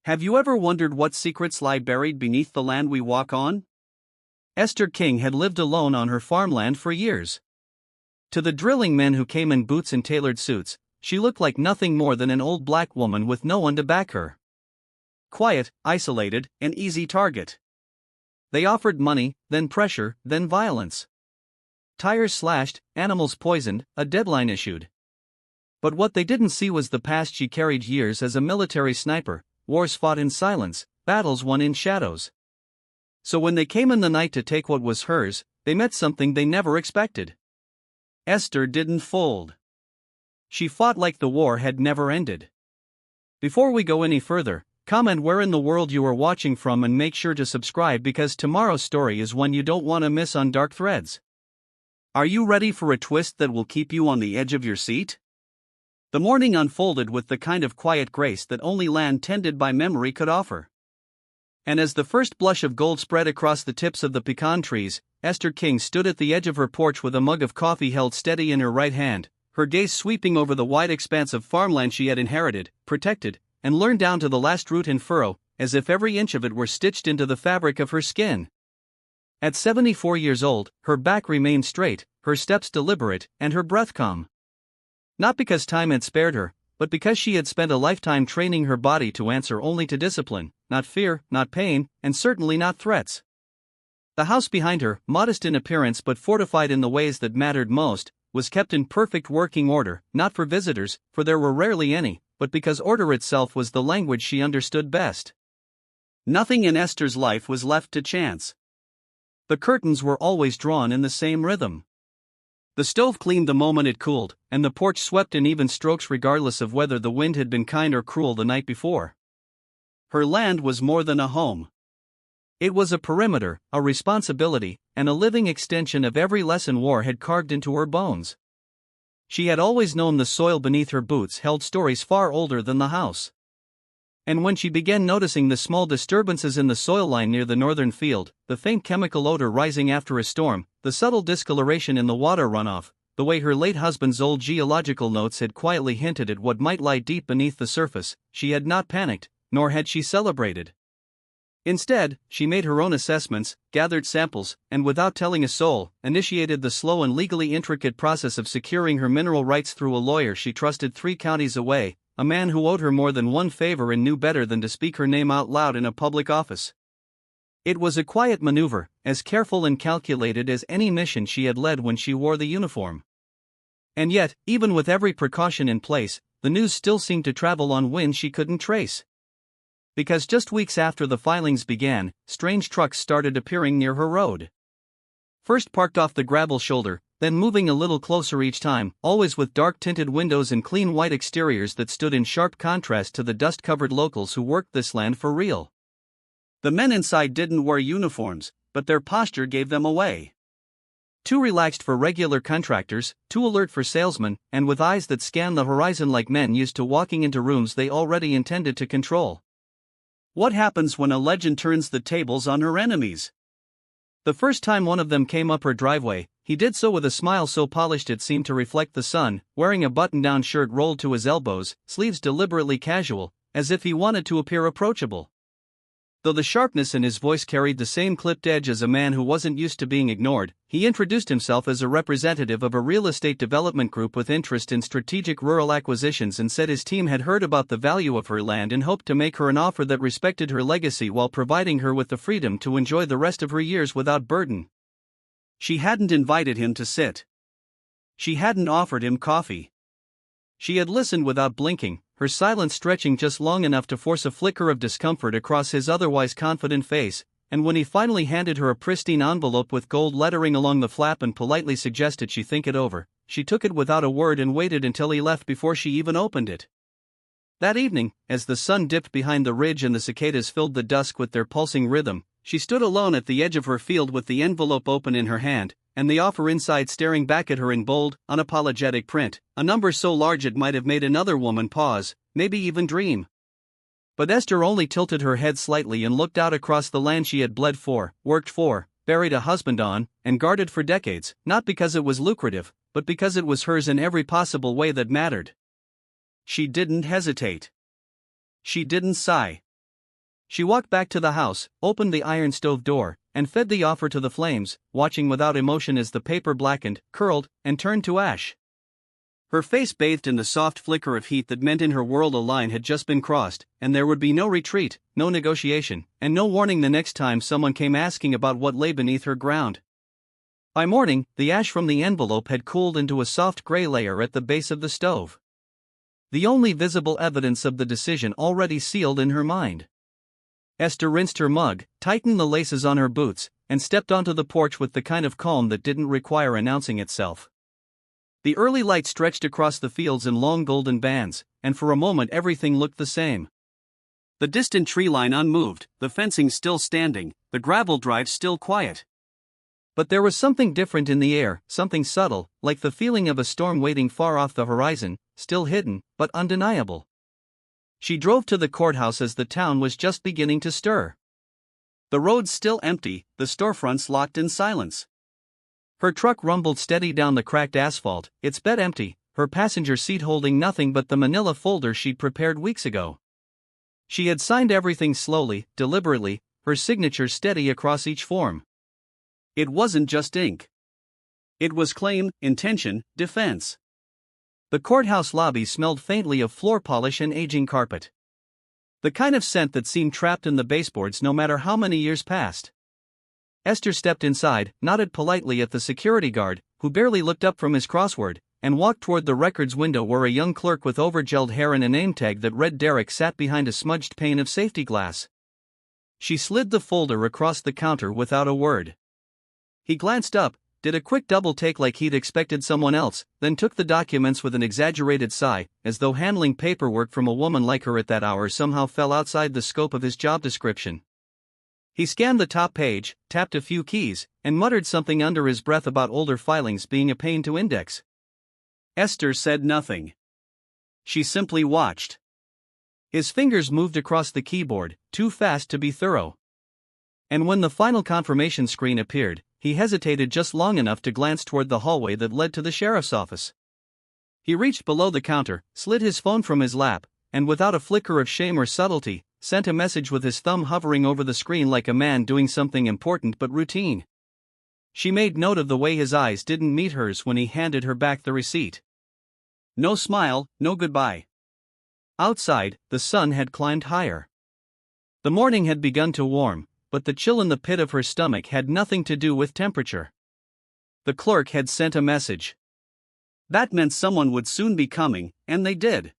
Have you ever wondered what secrets lie buried beneath the land we walk on? Esther King had lived alone on her farmland for years. To the drilling men who came in boots and tailored suits, she looked like nothing more than an old black woman with no one to back her. Quiet, isolated, an easy target. They offered money, then pressure, then violence. Tires slashed, animals poisoned, a deadline issued. But what they didn't see was the past she carried years as a military sniper, wars fought in silence, battles won in shadows. So when they came in the night to take what was hers, they met something they never expected. Esther didn't fold. She fought like the war had never ended. Before we go any further, comment where in the world you are watching from and make sure to subscribe because tomorrow's story is one you don't want to miss on Dark Threads. Are you ready for a twist that will keep you on the edge of your seat? The morning unfolded with the kind of quiet grace that only land tended by memory could offer. And as the first blush of gold spread across the tips of the pecan trees, Esther King stood at the edge of her porch with a mug of coffee held steady in her right hand, her gaze sweeping over the wide expanse of farmland she had inherited, protected, and learned down to the last root and furrow, as if every inch of it were stitched into the fabric of her skin. At 74 years old, her back remained straight, her steps deliberate, and her breath calm. Not because time had spared her, but because she had spent a lifetime training her body to answer only to discipline, not fear, not pain, and certainly not threats. The house behind her, modest in appearance but fortified in the ways that mattered most, was kept in perfect working order, not for visitors, for there were rarely any, but because order itself was the language she understood best. Nothing in Esther's life was left to chance. The curtains were always drawn in the same rhythm. The stove cleaned the moment it cooled, and the porch swept in even strokes regardless of whether the wind had been kind or cruel the night before. Her land was more than a home. It was a perimeter, a responsibility, and a living extension of every lesson war had carved into her bones. She had always known the soil beneath her boots held stories far older than the house. And when she began noticing the small disturbances in the soil line near the northern field, the faint chemical odor rising after a storm, the subtle discoloration in the water runoff, the way her late husband's old geological notes had quietly hinted at what might lie deep beneath the surface, she had not panicked, nor had she celebrated. Instead, she made her own assessments, gathered samples, and without telling a soul, initiated the slow and legally intricate process of securing her mineral rights through a lawyer she trusted 3 counties away, a man who owed her more than one favor and knew better than to speak her name out loud in a public office. It was a quiet maneuver, as careful and calculated as any mission she had led when she wore the uniform. And yet, even with every precaution in place, the news still seemed to travel on winds she couldn't trace. Because just weeks after the filings began, strange trucks started appearing near her road. First parked off the gravel shoulder, then moving a little closer each time, always with dark-tinted windows and clean white exteriors that stood in sharp contrast to the dust-covered locals who worked this land for real. The men inside didn't wear uniforms, but their posture gave them away. Too relaxed for regular contractors, too alert for salesmen, and with eyes that scanned the horizon like men used to walking into rooms they already intended to control. What happens when a legend turns the tables on her enemies? The first time one of them came up her driveway, he did so with a smile so polished it seemed to reflect the sun, wearing a button-down shirt rolled to his elbows, sleeves deliberately casual, as if he wanted to appear approachable. Though the sharpness in his voice carried the same clipped edge as a man who wasn't used to being ignored, he introduced himself as a representative of a real estate development group with interest in strategic rural acquisitions and said his team had heard about the value of her land and hoped to make her an offer that respected her legacy while providing her with the freedom to enjoy the rest of her years without burden. She hadn't invited him to sit. She hadn't offered him coffee. She had listened without blinking, her silence stretching just long enough to force a flicker of discomfort across his otherwise confident face, and when he finally handed her a pristine envelope with gold lettering along the flap and politely suggested she think it over, she took it without a word and waited until he left before she even opened it. That evening, as the sun dipped behind the ridge and the cicadas filled the dusk with their pulsing rhythm, she stood alone at the edge of her field with the envelope open in her hand, and the offer inside staring back at her in bold, unapologetic print, a number so large it might have made another woman pause, maybe even dream. But Esther only tilted her head slightly and looked out across the land she had bled for, worked for, buried a husband on, and guarded for decades, not because it was lucrative, but because it was hers in every possible way that mattered. She didn't hesitate. She didn't sigh. She walked back to the house, opened the iron stove door, and fed the offer to the flames, watching without emotion as the paper blackened, curled, and turned to ash. Her face bathed in the soft flicker of heat that meant in her world a line had just been crossed, and there would be no retreat, no negotiation, and no warning the next time someone came asking about what lay beneath her ground. By morning, the ash from the envelope had cooled into a soft gray layer at the base of the stove. The only visible evidence of the decision already sealed in her mind. Esther rinsed her mug, tightened the laces on her boots, and stepped onto the porch with the kind of calm that didn't require announcing itself. The early light stretched across the fields in long golden bands, and for a moment everything looked the same. The distant tree line unmoved, the fencing still standing, the gravel drive still quiet. But there was something different in the air, something subtle, like the feeling of a storm waiting far off the horizon, still hidden, but undeniable. She drove to the courthouse as the town was just beginning to stir. The roads still empty, the storefronts locked in silence. Her truck rumbled steady down the cracked asphalt, its bed empty, her passenger seat holding nothing but the manila folder she'd prepared weeks ago. She had signed everything slowly, deliberately, her signature steady across each form. It wasn't just ink. It was claim, intention, defense. The courthouse lobby smelled faintly of floor polish and aging carpet. The kind of scent that seemed trapped in the baseboards no matter how many years passed. Esther stepped inside, nodded politely at the security guard, who barely looked up from his crossword, and walked toward the records window where a young clerk with overgelled hair and a name tag that read Derek sat behind a smudged pane of safety glass. She slid the folder across the counter without a word. He glanced up, did a quick double take like he'd expected someone else, then took the documents with an exaggerated sigh, as though handling paperwork from a woman like her at that hour somehow fell outside the scope of his job description. He scanned the top page, tapped a few keys, and muttered something under his breath about older filings being a pain to index. Esther said nothing. She simply watched. His fingers moved across the keyboard, too fast to be thorough. And when the final confirmation screen appeared, he hesitated just long enough to glance toward the hallway that led to the sheriff's office. He reached below the counter, slid his phone from his lap, and without a flicker of shame or subtlety, sent a message with his thumb hovering over the screen like a man doing something important but routine. She made note of the way his eyes didn't meet hers when he handed her back the receipt. No smile, no goodbye. Outside, the sun had climbed higher. The morning had begun to warm, but the chill in the pit of her stomach had nothing to do with temperature. The clerk had sent a message. That meant someone would soon be coming, and they did.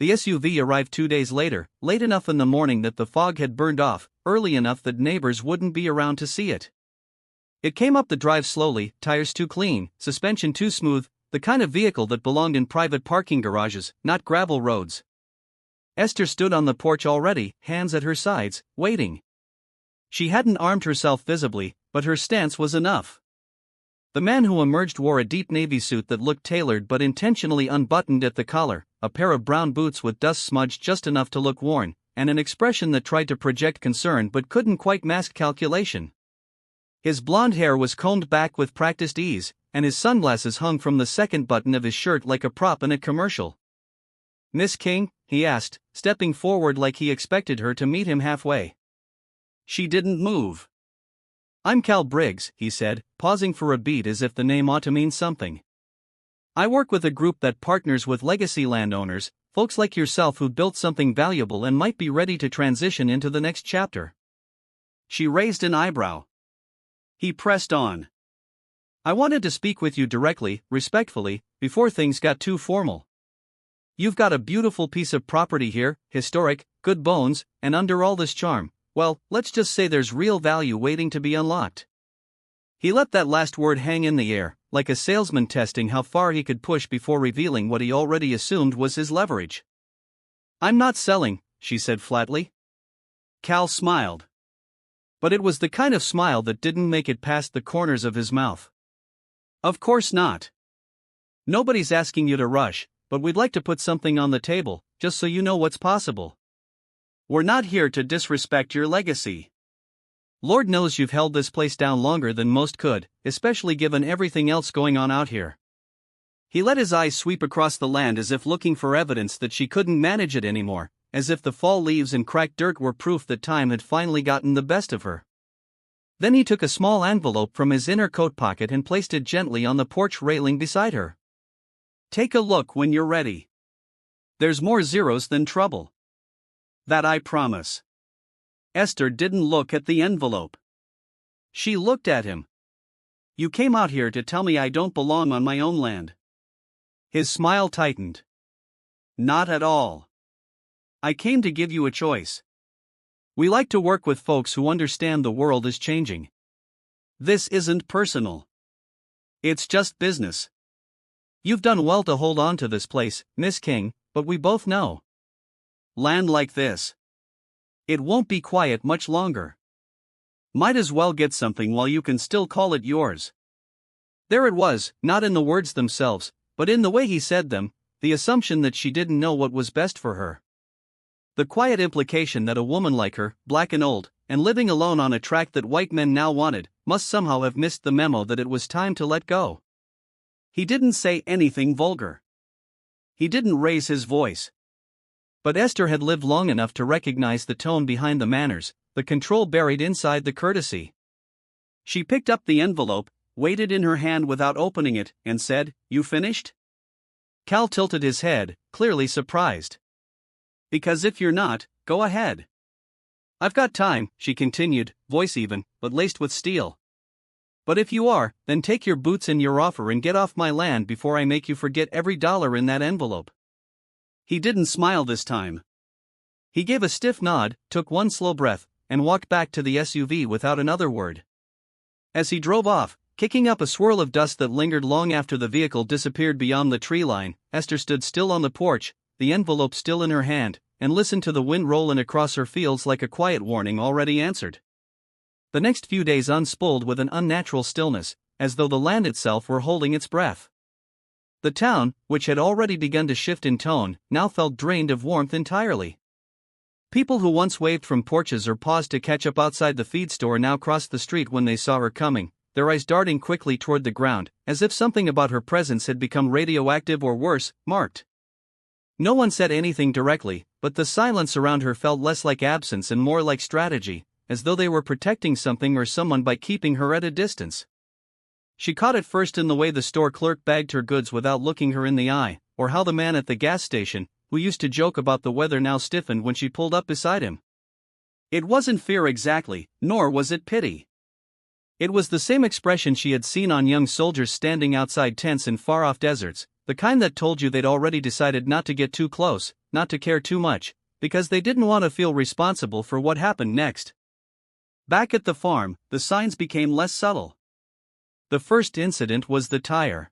The SUV arrived 2 days later, late enough in the morning that the fog had burned off, early enough that neighbors wouldn't be around to see it. It came up the drive slowly, tires too clean, suspension too smooth, the kind of vehicle that belonged in private parking garages, not gravel roads. Esther stood on the porch already, hands at her sides, waiting. She hadn't armed herself visibly, but her stance was enough. The man who emerged wore a deep navy suit that looked tailored but intentionally unbuttoned at the collar, a pair of brown boots with dust smudged just enough to look worn, and an expression that tried to project concern but couldn't quite mask calculation. His blonde hair was combed back with practiced ease, and his sunglasses hung from the second button of his shirt like a prop in a commercial. "Miss King?" he asked, stepping forward like he expected her to meet him halfway. She didn't move. "I'm Cal Briggs," he said, pausing for a beat as if the name ought to mean something. "I work with a group that partners with legacy landowners, folks like yourself who built something valuable and might be ready to transition into the next chapter." She raised an eyebrow. He pressed on. "I wanted to speak with you directly, respectfully, before things got too formal. You've got a beautiful piece of property here, historic, good bones, and under all this charm. Well, let's just say there's real value waiting to be unlocked." He let that last word hang in the air, like a salesman testing how far he could push before revealing what he already assumed was his leverage. "I'm not selling," she said flatly. Cal smiled. But it was the kind of smile that didn't make it past the corners of his mouth. "Of course not. Nobody's asking you to rush, but we'd like to put something on the table, just so you know what's possible. We're not here to disrespect your legacy. Lord knows you've held this place down longer than most could, especially given everything else going on out here." He let his eyes sweep across the land as if looking for evidence that she couldn't manage it anymore, as if the fall leaves and cracked dirt were proof that time had finally gotten the best of her. Then he took a small envelope from his inner coat pocket and placed it gently on the porch railing beside her. "Take a look when you're ready. There's more zeros than trouble. That I promise." Esther didn't look at the envelope. She looked at him. "You came out here to tell me I don't belong on my own land." His smile tightened. "Not at all. I came to give you a choice. We like to work with folks who understand the world is changing. This isn't personal. It's just business. You've done well to hold on to this place, Miss King, but we both know. Land like this. It won't be quiet much longer. Might as well get something while you can still call it yours." There it was, not in the words themselves, but in the way he said them, the assumption that she didn't know what was best for her. The quiet implication that a woman like her, black and old, and living alone on a tract that white men now wanted, must somehow have missed the memo that it was time to let go. He didn't say anything vulgar. He didn't raise his voice. But Esther had lived long enough to recognize the tone behind the manners, the control buried inside the courtesy. She picked up the envelope, weighed it in her hand without opening it, and said, "You finished?" Cal tilted his head, clearly surprised. "Because if you're not, go ahead." "I've got time," she continued, voice even, but laced with steel. "But if you are, then take your boots and your offer and get off my land before I make you forget every dollar in that envelope." He didn't smile this time. He gave a stiff nod, took one slow breath, and walked back to the SUV without another word. As he drove off, kicking up a swirl of dust that lingered long after the vehicle disappeared beyond the tree line, Esther stood still on the porch, the envelope still in her hand, and listened to the wind rolling across her fields like a quiet warning already answered. The next few days unspooled with an unnatural stillness, as though the land itself were holding its breath. The town, which had already begun to shift in tone, now felt drained of warmth entirely. People who once waved from porches or paused to catch up outside the feed store now crossed the street when they saw her coming, their eyes darting quickly toward the ground, as if something about her presence had become radioactive or worse, marked. No one said anything directly, but the silence around her felt less like absence and more like strategy, as though they were protecting something or someone by keeping her at a distance. She caught it first in the way the store clerk bagged her goods without looking her in the eye, or how the man at the gas station, who used to joke about the weather, now stiffened when she pulled up beside him. It wasn't fear exactly, nor was it pity. It was the same expression she had seen on young soldiers standing outside tents in far-off deserts, the kind that told you they'd already decided not to get too close, not to care too much, because they didn't want to feel responsible for what happened next. Back at the farm, the signs became less subtle. The first incident was the tire.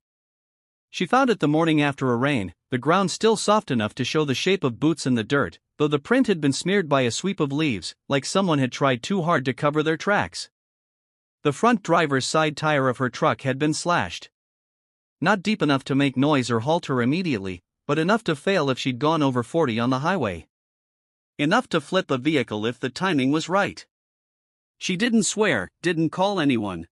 She found it the morning after a rain, the ground still soft enough to show the shape of boots in the dirt, though the print had been smeared by a sweep of leaves, like someone had tried too hard to cover their tracks. The front driver's side tire of her truck had been slashed. Not deep enough to make noise or halt her immediately, but enough to fail if she'd gone over 40 on the highway. Enough to flip a vehicle if the timing was right. She didn't swear, didn't call anyone.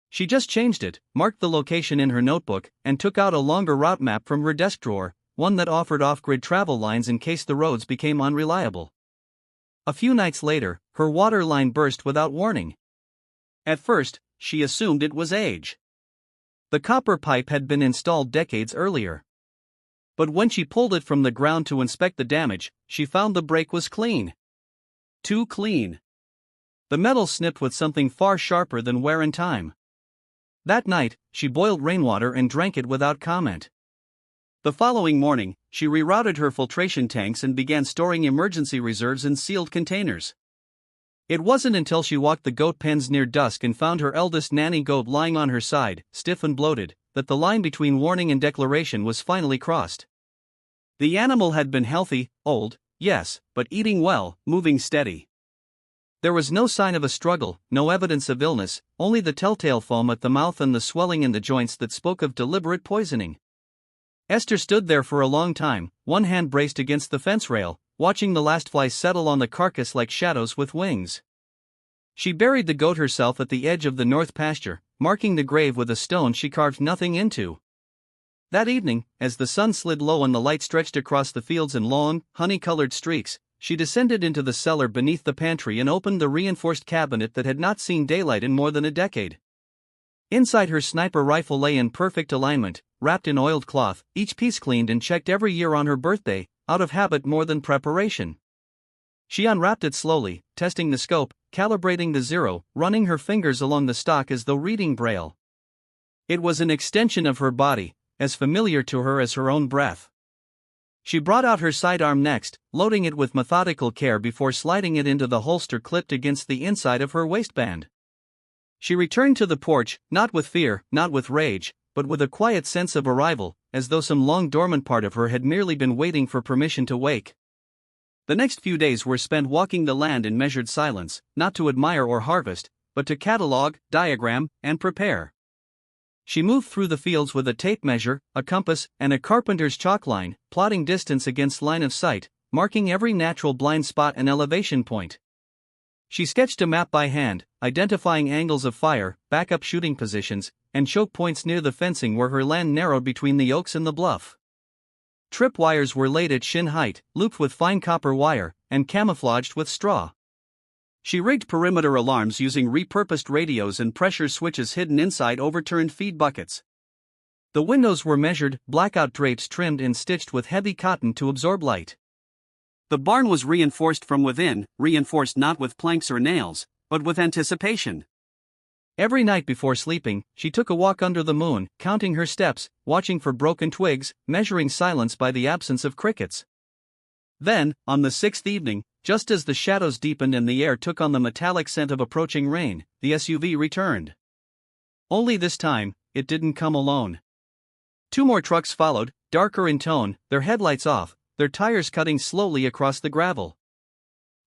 She just changed it, marked the location in her notebook, and took out a longer route map from her desk drawer, one that offered off-grid travel lines in case the roads became unreliable. A few nights later, her water line burst without warning. At first, she assumed it was age. The copper pipe had been installed decades earlier. But when she pulled it from the ground to inspect the damage, she found the break was clean. Too clean. The metal snipped with something far sharper than wear and time. That night, she boiled rainwater and drank it without comment. The following morning, she rerouted her filtration tanks and began storing emergency reserves in sealed containers. It wasn't until she walked the goat pens near dusk and found her eldest nanny goat lying on her side, stiff and bloated, that the line between warning and declaration was finally crossed. The animal had been healthy, old, yes, but eating well, moving steady. There was no sign of a struggle, no evidence of illness, only the telltale foam at the mouth and the swelling in the joints that spoke of deliberate poisoning. Esther stood there for a long time, one hand braced against the fence rail, watching the last flies settle on the carcass like shadows with wings. She buried the goat herself at the edge of the north pasture, marking the grave with a stone she carved nothing into. That evening, as the sun slid low and the light stretched across the fields in long, honey-colored streaks, she descended into the cellar beneath the pantry and opened the reinforced cabinet that had not seen daylight in more than a decade. Inside, her sniper rifle lay in perfect alignment, wrapped in oiled cloth, each piece cleaned and checked every year on her birthday, out of habit more than preparation. She unwrapped it slowly, testing the scope, calibrating the zero, running her fingers along the stock as though reading Braille. It was an extension of her body, as familiar to her as her own breath. She brought out her sidearm next, loading it with methodical care before sliding it into the holster clipped against the inside of her waistband. She returned to the porch, not with fear, not with rage, but with a quiet sense of arrival, as though some long dormant part of her had merely been waiting for permission to wake. The next few days were spent walking the land in measured silence, not to admire or harvest, but to catalog, diagram, and prepare. She moved through the fields with a tape measure, a compass, and a carpenter's chalk line, plotting distance against line of sight, marking every natural blind spot and elevation point. She sketched a map by hand, identifying angles of fire, backup shooting positions, and choke points near the fencing where her land narrowed between the oaks and the bluff. Trip wires were laid at shin height, looped with fine copper wire, and camouflaged with straw. She rigged perimeter alarms using repurposed radios and pressure switches hidden inside overturned feed buckets. The windows were measured, blackout drapes trimmed and stitched with heavy cotton to absorb light. The barn was reinforced from within, reinforced not with planks or nails, but with anticipation. Every night before sleeping, she took a walk under the moon, counting her steps, watching for broken twigs, measuring silence by the absence of crickets. Then, on the sixth evening, just as the shadows deepened and the air took on the metallic scent of approaching rain, the SUV returned. Only this time, it didn't come alone. 2 more trucks followed, darker in tone, their headlights off, their tires cutting slowly across the gravel.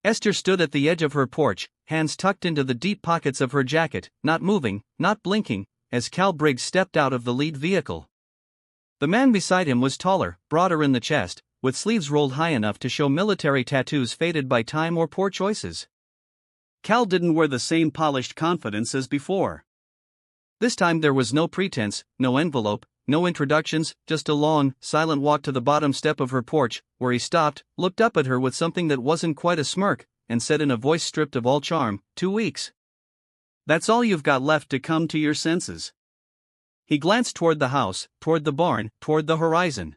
Esther stood at the edge of her porch, hands tucked into the deep pockets of her jacket, not moving, not blinking, as Cal Briggs stepped out of the lead vehicle. The man beside him was taller, broader in the chest, with sleeves rolled high enough to show military tattoos faded by time or poor choices. Cal didn't wear the same polished confidence as before. This time there was no pretense, no envelope, no introductions, just a long, silent walk to the bottom step of her porch, where he stopped, looked up at her with something that wasn't quite a smirk, and said in a voice stripped of all charm, 2 weeks. That's all you've got left to come to your senses. He glanced toward the house, toward the barn, toward the horizon.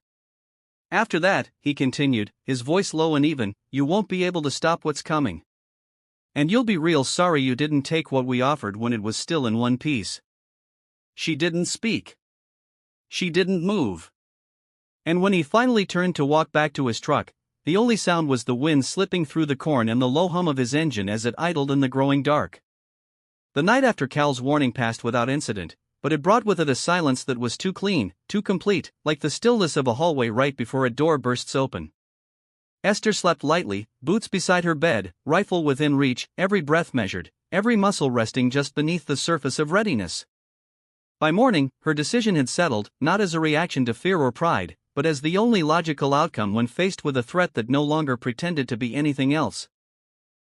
After that, he continued, his voice low and even, you won't be able to stop what's coming. And you'll be real sorry you didn't take what we offered when it was still in one piece. She didn't speak. She didn't move. And when he finally turned to walk back to his truck, the only sound was the wind slipping through the corn and the low hum of his engine as it idled in the growing dark. The night after Cal's warning passed without incident, but it brought with it a silence that was too clean, too complete, like the stillness of a hallway right before a door bursts open. Esther slept lightly, boots beside her bed, rifle within reach, every breath measured, every muscle resting just beneath the surface of readiness. By morning, her decision had settled, not as a reaction to fear or pride, but as the only logical outcome when faced with a threat that no longer pretended to be anything else.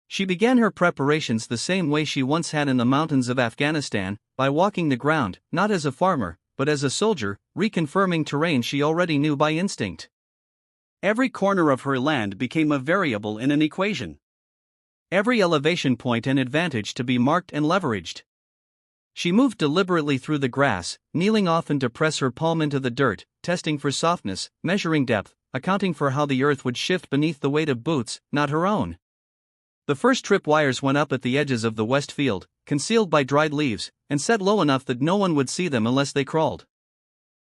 She began her preparations the same way she once had in the mountains of Afghanistan, by walking the ground, not as a farmer, but as a soldier, reconfirming terrain she already knew by instinct. Every corner of her land became a variable in an equation. Every elevation point an advantage to be marked and leveraged. She moved deliberately through the grass, kneeling often to press her palm into the dirt, testing for softness, measuring depth, accounting for how the earth would shift beneath the weight of boots, not her own. The first trip wires went up at the edges of the west field, concealed by dried leaves, and set low enough that no one would see them unless they crawled.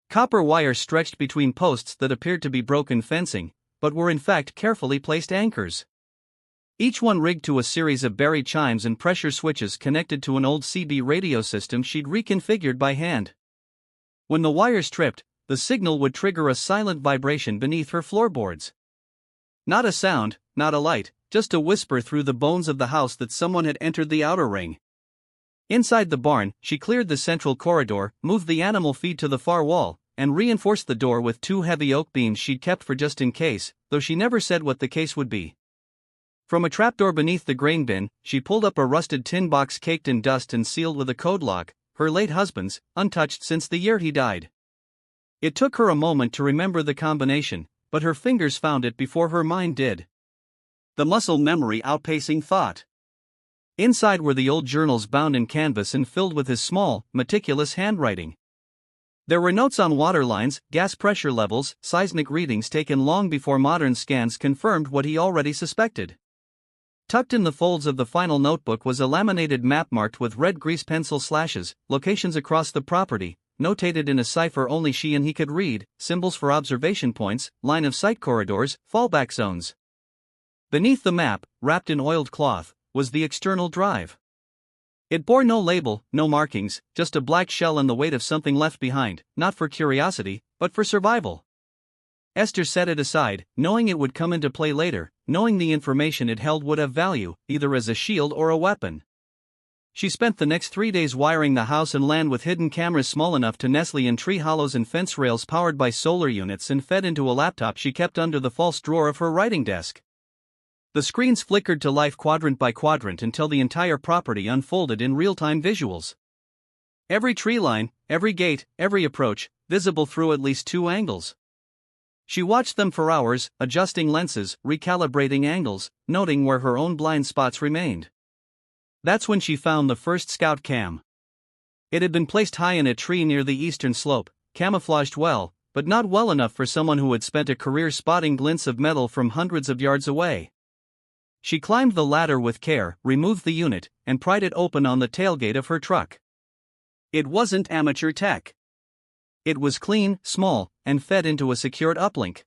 Copper wire stretched between posts that appeared to be broken fencing, but were in fact carefully placed anchors. Each one rigged to a series of buried chimes and pressure switches connected to an old CB radio system she'd reconfigured by hand. When the wires tripped, the signal would trigger a silent vibration beneath her floorboards. Not a sound, not a light, just a whisper through the bones of the house that someone had entered the outer ring. Inside the barn, she cleared the central corridor, moved the animal feed to the far wall, and reinforced the door with 2 heavy oak beams she'd kept for just in case, though she never said what the case would be. From a trapdoor beneath the grain bin, she pulled up a rusted tin box caked in dust and sealed with a code lock, her late husband's, untouched since the year he died. It took her a moment to remember the combination, but her fingers found it before her mind did. The muscle memory outpacing thought. Inside were the old journals bound in canvas and filled with his small, meticulous handwriting. There were notes on water lines, gas pressure levels, seismic readings taken long before modern scans confirmed what he already suspected. Tucked in the folds of the final notebook was a laminated map marked with red grease pencil slashes, locations across the property, notated in a cipher only she and he could read, symbols for observation points, line of sight corridors, fallback zones. Beneath the map, wrapped in oiled cloth, was the external drive. It bore no label, no markings, just a black shell and the weight of something left behind, not for curiosity, but for survival. Esther set it aside, knowing it would come into play later, knowing the information it held would have value, either as a shield or a weapon. She spent the next 3 days wiring the house and land with hidden cameras small enough to nestle in tree hollows and fence rails powered by solar units and fed into a laptop she kept under the false drawer of her writing desk. The screens flickered to life quadrant by quadrant until the entire property unfolded in real-time visuals. Every tree line, every gate, every approach, visible through at least 2 angles. She watched them for hours, adjusting lenses, recalibrating angles, noting where her own blind spots remained. That's when she found the first scout cam. It had been placed high in a tree near the eastern slope, camouflaged well, but not well enough for someone who had spent a career spotting glints of metal from hundreds of yards away. She climbed the ladder with care, removed the unit, and pried it open on the tailgate of her truck. It wasn't amateur tech. It was clean, small, and fed into a secured uplink.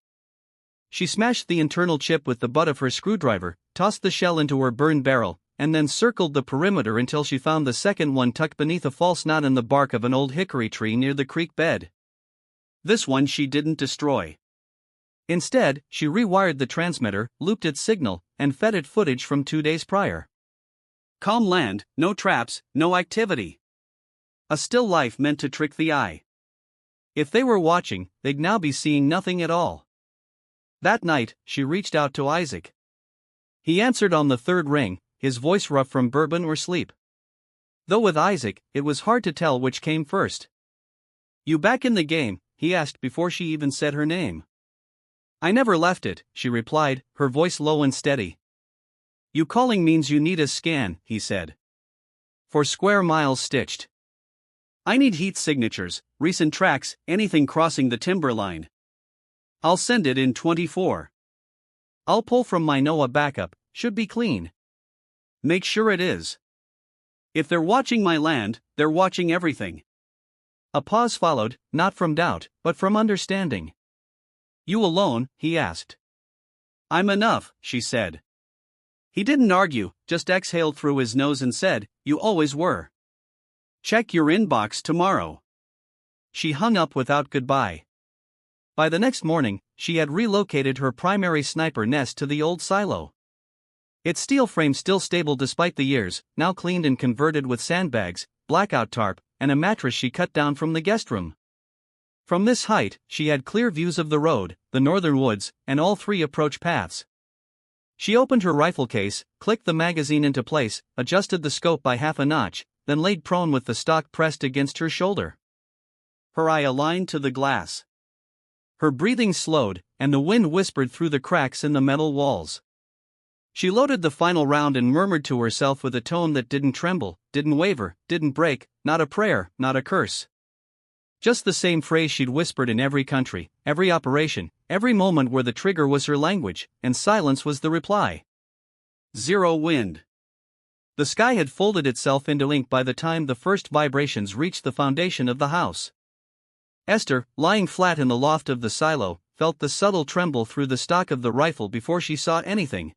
She smashed the internal chip with the butt of her screwdriver, tossed the shell into her burn barrel, and then circled the perimeter until she found the second one tucked beneath a false knot in the bark of an old hickory tree near the creek bed. This one she didn't destroy. Instead, she rewired the transmitter, looped its signal, and fed it footage from 2 days prior. Calm land, no traps, no activity. A still life meant to trick the eye. If they were watching, they'd now be seeing nothing at all. That night, she reached out to Isaac. He answered on the 3rd ring, his voice rough from bourbon or sleep. Though with Isaac, it was hard to tell which came first. "You back in the game?" he asked before she even said her name. "I never left it," she replied, her voice low and steady. "You calling means you need a scan," he said. "For square miles stitched. I need heat signatures, recent tracks, anything crossing the timberline. I'll send it in 24. I'll pull from my NOAA backup, should be clean. Make sure it is. If they're watching my land, they're watching everything." A pause followed, not from doubt, but from understanding. "You alone?" he asked. "I'm enough," she said. He didn't argue, just exhaled through his nose and said, "You always were. Check your inbox tomorrow." She hung up without goodbye. By the next morning, she had relocated her primary sniper nest to the old silo. Its steel frame still stable despite the years, now cleaned and converted with sandbags, blackout tarp, and a mattress she cut down from the guest room. From this height, she had clear views of the road, the northern woods, and all 3 approach paths. She opened her rifle case, clicked the magazine into place, adjusted the scope by half a notch, then laid prone with the stock pressed against her shoulder. Her eye aligned to the glass. Her breathing slowed, and the wind whispered through the cracks in the metal walls. She loaded the final round and murmured to herself with a tone that didn't tremble, didn't waver, didn't break, not a prayer, not a curse. Just the same phrase she'd whispered in every country, every operation, every moment where the trigger was her language, and silence was the reply. 0 wind. The sky had folded itself into ink by the time the first vibrations reached the foundation of the house. Esther, lying flat in the loft of the silo, felt the subtle tremble through the stock of the rifle before she saw anything.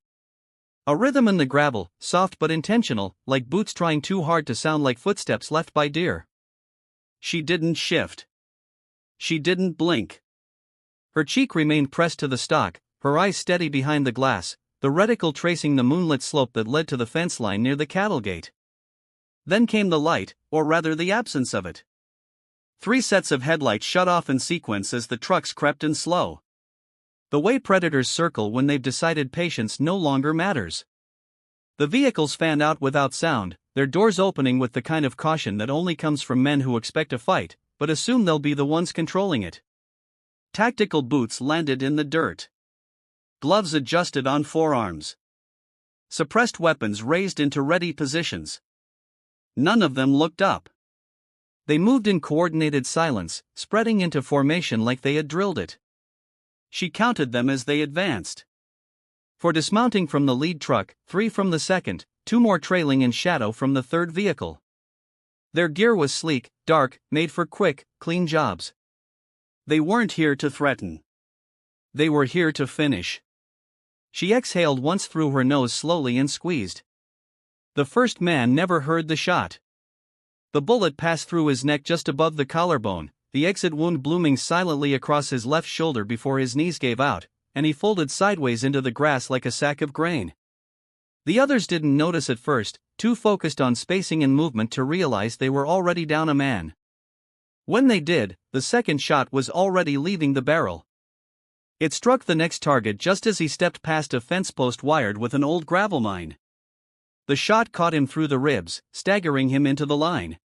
A rhythm in the gravel, soft but intentional, like boots trying too hard to sound like footsteps left by deer. She didn't shift. She didn't blink. Her cheek remained pressed to the stock, her eyes steady behind the glass, the reticle tracing the moonlit slope that led to the fence line near the cattle gate. Then came the light, or rather the absence of it. 3 sets of headlights shut off in sequence as the trucks crept in slow. The way predators circle when they've decided patience no longer matters. The vehicles fanned out without sound, their doors opening with the kind of caution that only comes from men who expect a fight, but assume they'll be the ones controlling it. Tactical boots landed in the dirt. Gloves adjusted on forearms. Suppressed weapons raised into ready positions. None of them looked up. They moved in coordinated silence, spreading into formation like they had drilled it. She counted them as they advanced. For dismounting from the lead truck, 3 from the second, 2 more trailing in shadow from the third vehicle. Their gear was sleek, dark, made for quick, clean jobs. They weren't here to threaten. They were here to finish. She exhaled once through her nose slowly and squeezed. The first man never heard the shot. The bullet passed through his neck just above the collarbone, the exit wound blooming silently across his left shoulder before his knees gave out, and he folded sideways into the grass like a sack of grain. The others didn't notice at first, too focused on spacing and movement to realize they were already down a man. When they did, the second shot was already leaving the barrel. It struck the next target just as he stepped past a fence post wired with an old gravel mine. The shot caught him through the ribs, staggering him into the line.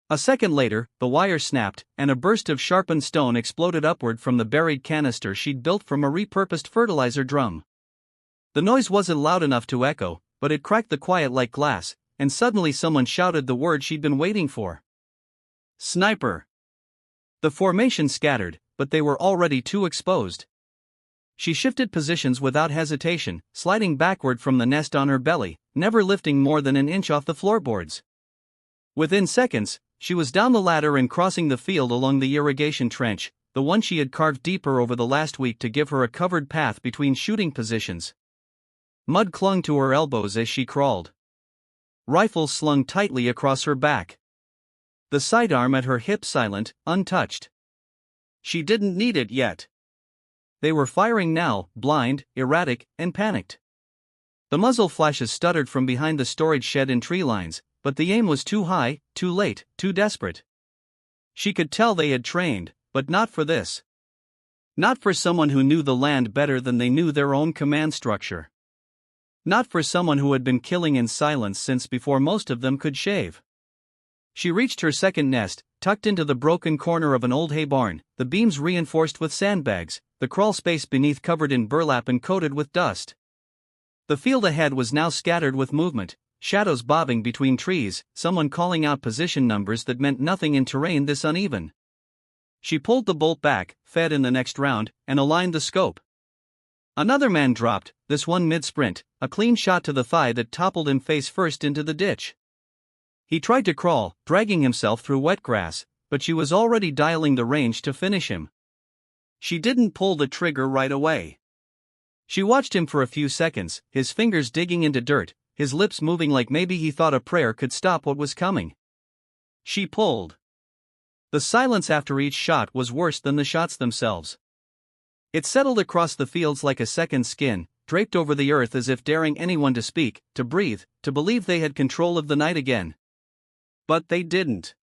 A second later, the wire snapped, and a burst of sharpened stone exploded upward from the buried canister she'd built from a repurposed fertilizer drum. The noise wasn't loud enough to echo, but it cracked the quiet like glass, and suddenly someone shouted the word she'd been waiting for. Sniper! The formation scattered, but they were already too exposed. She shifted positions without hesitation, sliding backward from the nest on her belly, never lifting more than an inch off the floorboards. Within seconds, she was down the ladder and crossing the field along the irrigation trench, the one she had carved deeper over the last week to give her a covered path between shooting positions. Mud clung to her elbows as she crawled. Rifle slung tightly across her back. The sidearm at her hip silent, untouched. She didn't need it yet. They were firing now, blind, erratic, and panicked. The muzzle flashes stuttered from behind the storage shed in tree lines, but the aim was too high, too late, too desperate. She could tell they had trained, but not for this. Not for someone who knew the land better than they knew their own command structure. Not for someone who had been killing in silence since before most of them could shave. She reached her second nest, tucked into the broken corner of an old hay barn, the beams reinforced with sandbags, the crawl space beneath covered in burlap and coated with dust. The field ahead was now scattered with movement, shadows bobbing between trees, someone calling out position numbers that meant nothing in terrain this uneven. She pulled the bolt back, fed in the next round, and aligned the scope. Another man dropped, this one mid-sprint, a clean shot to the thigh that toppled him face first into the ditch. He tried to crawl, dragging himself through wet grass, but she was already dialing the range to finish him. She didn't pull the trigger right away. She watched him for a few seconds, his fingers digging into dirt, his lips moving like maybe he thought a prayer could stop what was coming. She pulled. The silence after each shot was worse than the shots themselves. It settled across the fields like a second skin, draped over the earth as if daring anyone to speak, to breathe, to believe they had control of the night again. But they didn't.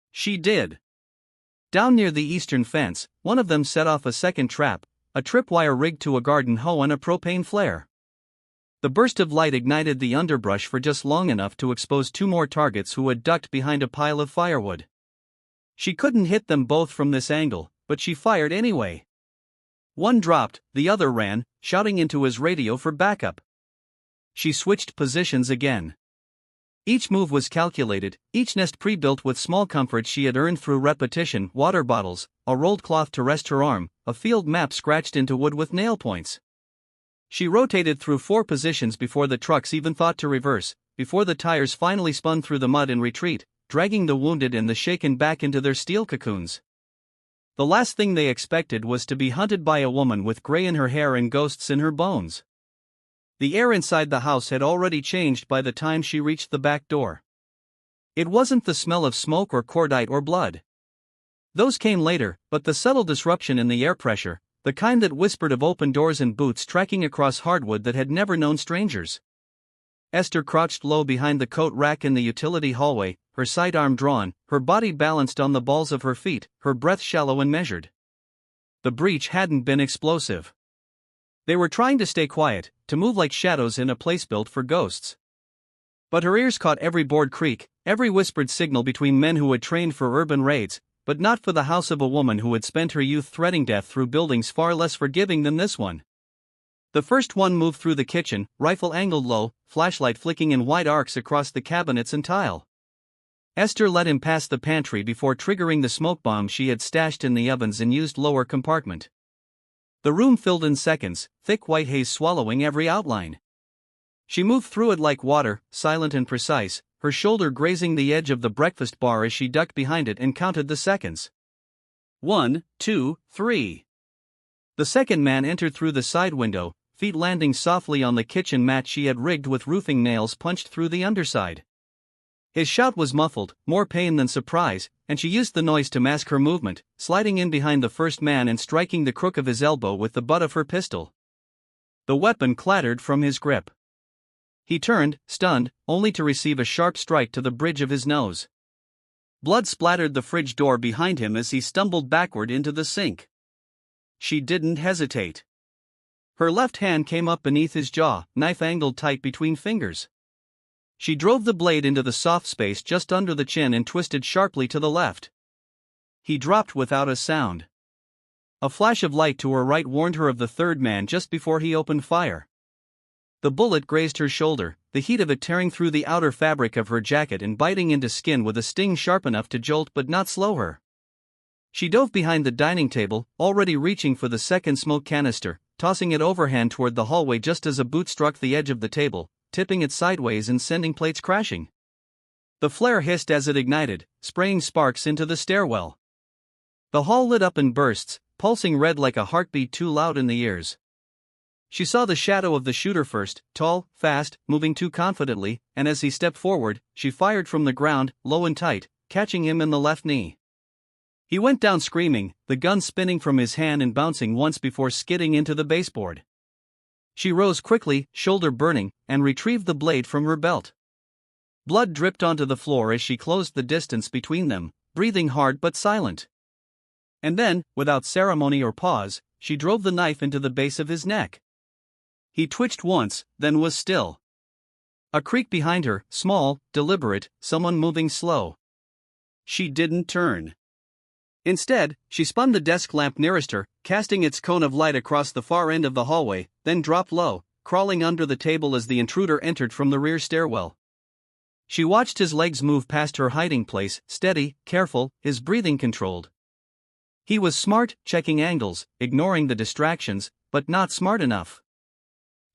She did. Down near the eastern fence, one of them set off a second trap, a tripwire rigged to a garden hoe and a propane flare. The burst of light ignited the underbrush for just long enough to expose 2 more targets who had ducked behind a pile of firewood. She couldn't hit them both from this angle, but she fired anyway. One dropped, the other ran, shouting into his radio for backup. She switched positions again. Each move was calculated, each nest pre-built with small comforts she had earned through repetition, water bottles, a rolled cloth to rest her arm, a field map scratched into wood with nail points. She rotated through 4 positions before the trucks even thought to reverse, before the tires finally spun through the mud in retreat, dragging the wounded and the shaken back into their steel cocoons. The last thing they expected was to be hunted by a woman with gray in her hair and ghosts in her bones. The air inside the house had already changed by the time she reached the back door. It wasn't the smell of smoke or cordite or blood. Those came later, but the subtle disruption in the air pressure, the kind that whispered of open doors and boots tracking across hardwood that had never known strangers. Esther crouched low behind the coat rack in the utility hallway, her sidearm drawn, her body balanced on the balls of her feet, her breath shallow and measured. The breach hadn't been explosive. They were trying to stay quiet, to move like shadows in a place built for ghosts. But her ears caught every board creak, every whispered signal between men who had trained for urban raids, but not for the house of a woman who had spent her youth threading death through buildings far less forgiving than this one. The first one moved through the kitchen, rifle angled low, flashlight flicking in wide arcs across the cabinets and tile. Esther let him pass the pantry before triggering the smoke bomb she had stashed in the ovens and used lower compartment. The room filled in seconds, thick white haze swallowing every outline. She moved through it like water, silent and precise, her shoulder grazing the edge of the breakfast bar as she ducked behind it and counted the seconds. 1, 2, 3. The second man entered through the side window, feet landing softly on the kitchen mat she had rigged with roofing nails punched through the underside. His shout was muffled, more pain than surprise, and she used the noise to mask her movement, sliding in behind the first man and striking the crook of his elbow with the butt of her pistol. The weapon clattered from his grip. He turned, stunned, only to receive a sharp strike to the bridge of his nose. Blood splattered the fridge door behind him as he stumbled backward into the sink. She didn't hesitate. Her left hand came up beneath his jaw, knife angled tight between fingers. She drove the blade into the soft space just under the chin and twisted sharply to the left. He dropped without a sound. A flash of light to her right warned her of the third man just before he opened fire. The bullet grazed her shoulder, the heat of it tearing through the outer fabric of her jacket and biting into skin with a sting sharp enough to jolt but not slow her. She dove behind the dining table, already reaching for the second smoke canister, tossing it overhand toward the hallway just as a boot struck the edge of the table, tipping it sideways and sending plates crashing. The flare hissed as it ignited, spraying sparks into the stairwell. The hall lit up in bursts, pulsing red like a heartbeat too loud in the ears. She saw the shadow of the shooter first, tall, fast, moving too confidently, and as he stepped forward, she fired from the ground, low and tight, catching him in the left knee. He went down screaming, the gun spinning from his hand and bouncing once before skidding into the baseboard. She rose quickly, shoulder burning, and retrieved the blade from her belt. Blood dripped onto the floor as she closed the distance between them, breathing hard but silent. And then, without ceremony or pause, she drove the knife into the base of his neck. He twitched once, then was still. A creak behind her, small, deliberate, someone moving slow. She didn't turn. Instead, she spun the desk lamp nearest her, casting its cone of light across the far end of the hallway, then dropped low, crawling under the table as the intruder entered from the rear stairwell. She watched his legs move past her hiding place, steady, careful, his breathing controlled. He was smart, checking angles, ignoring the distractions, but not smart enough.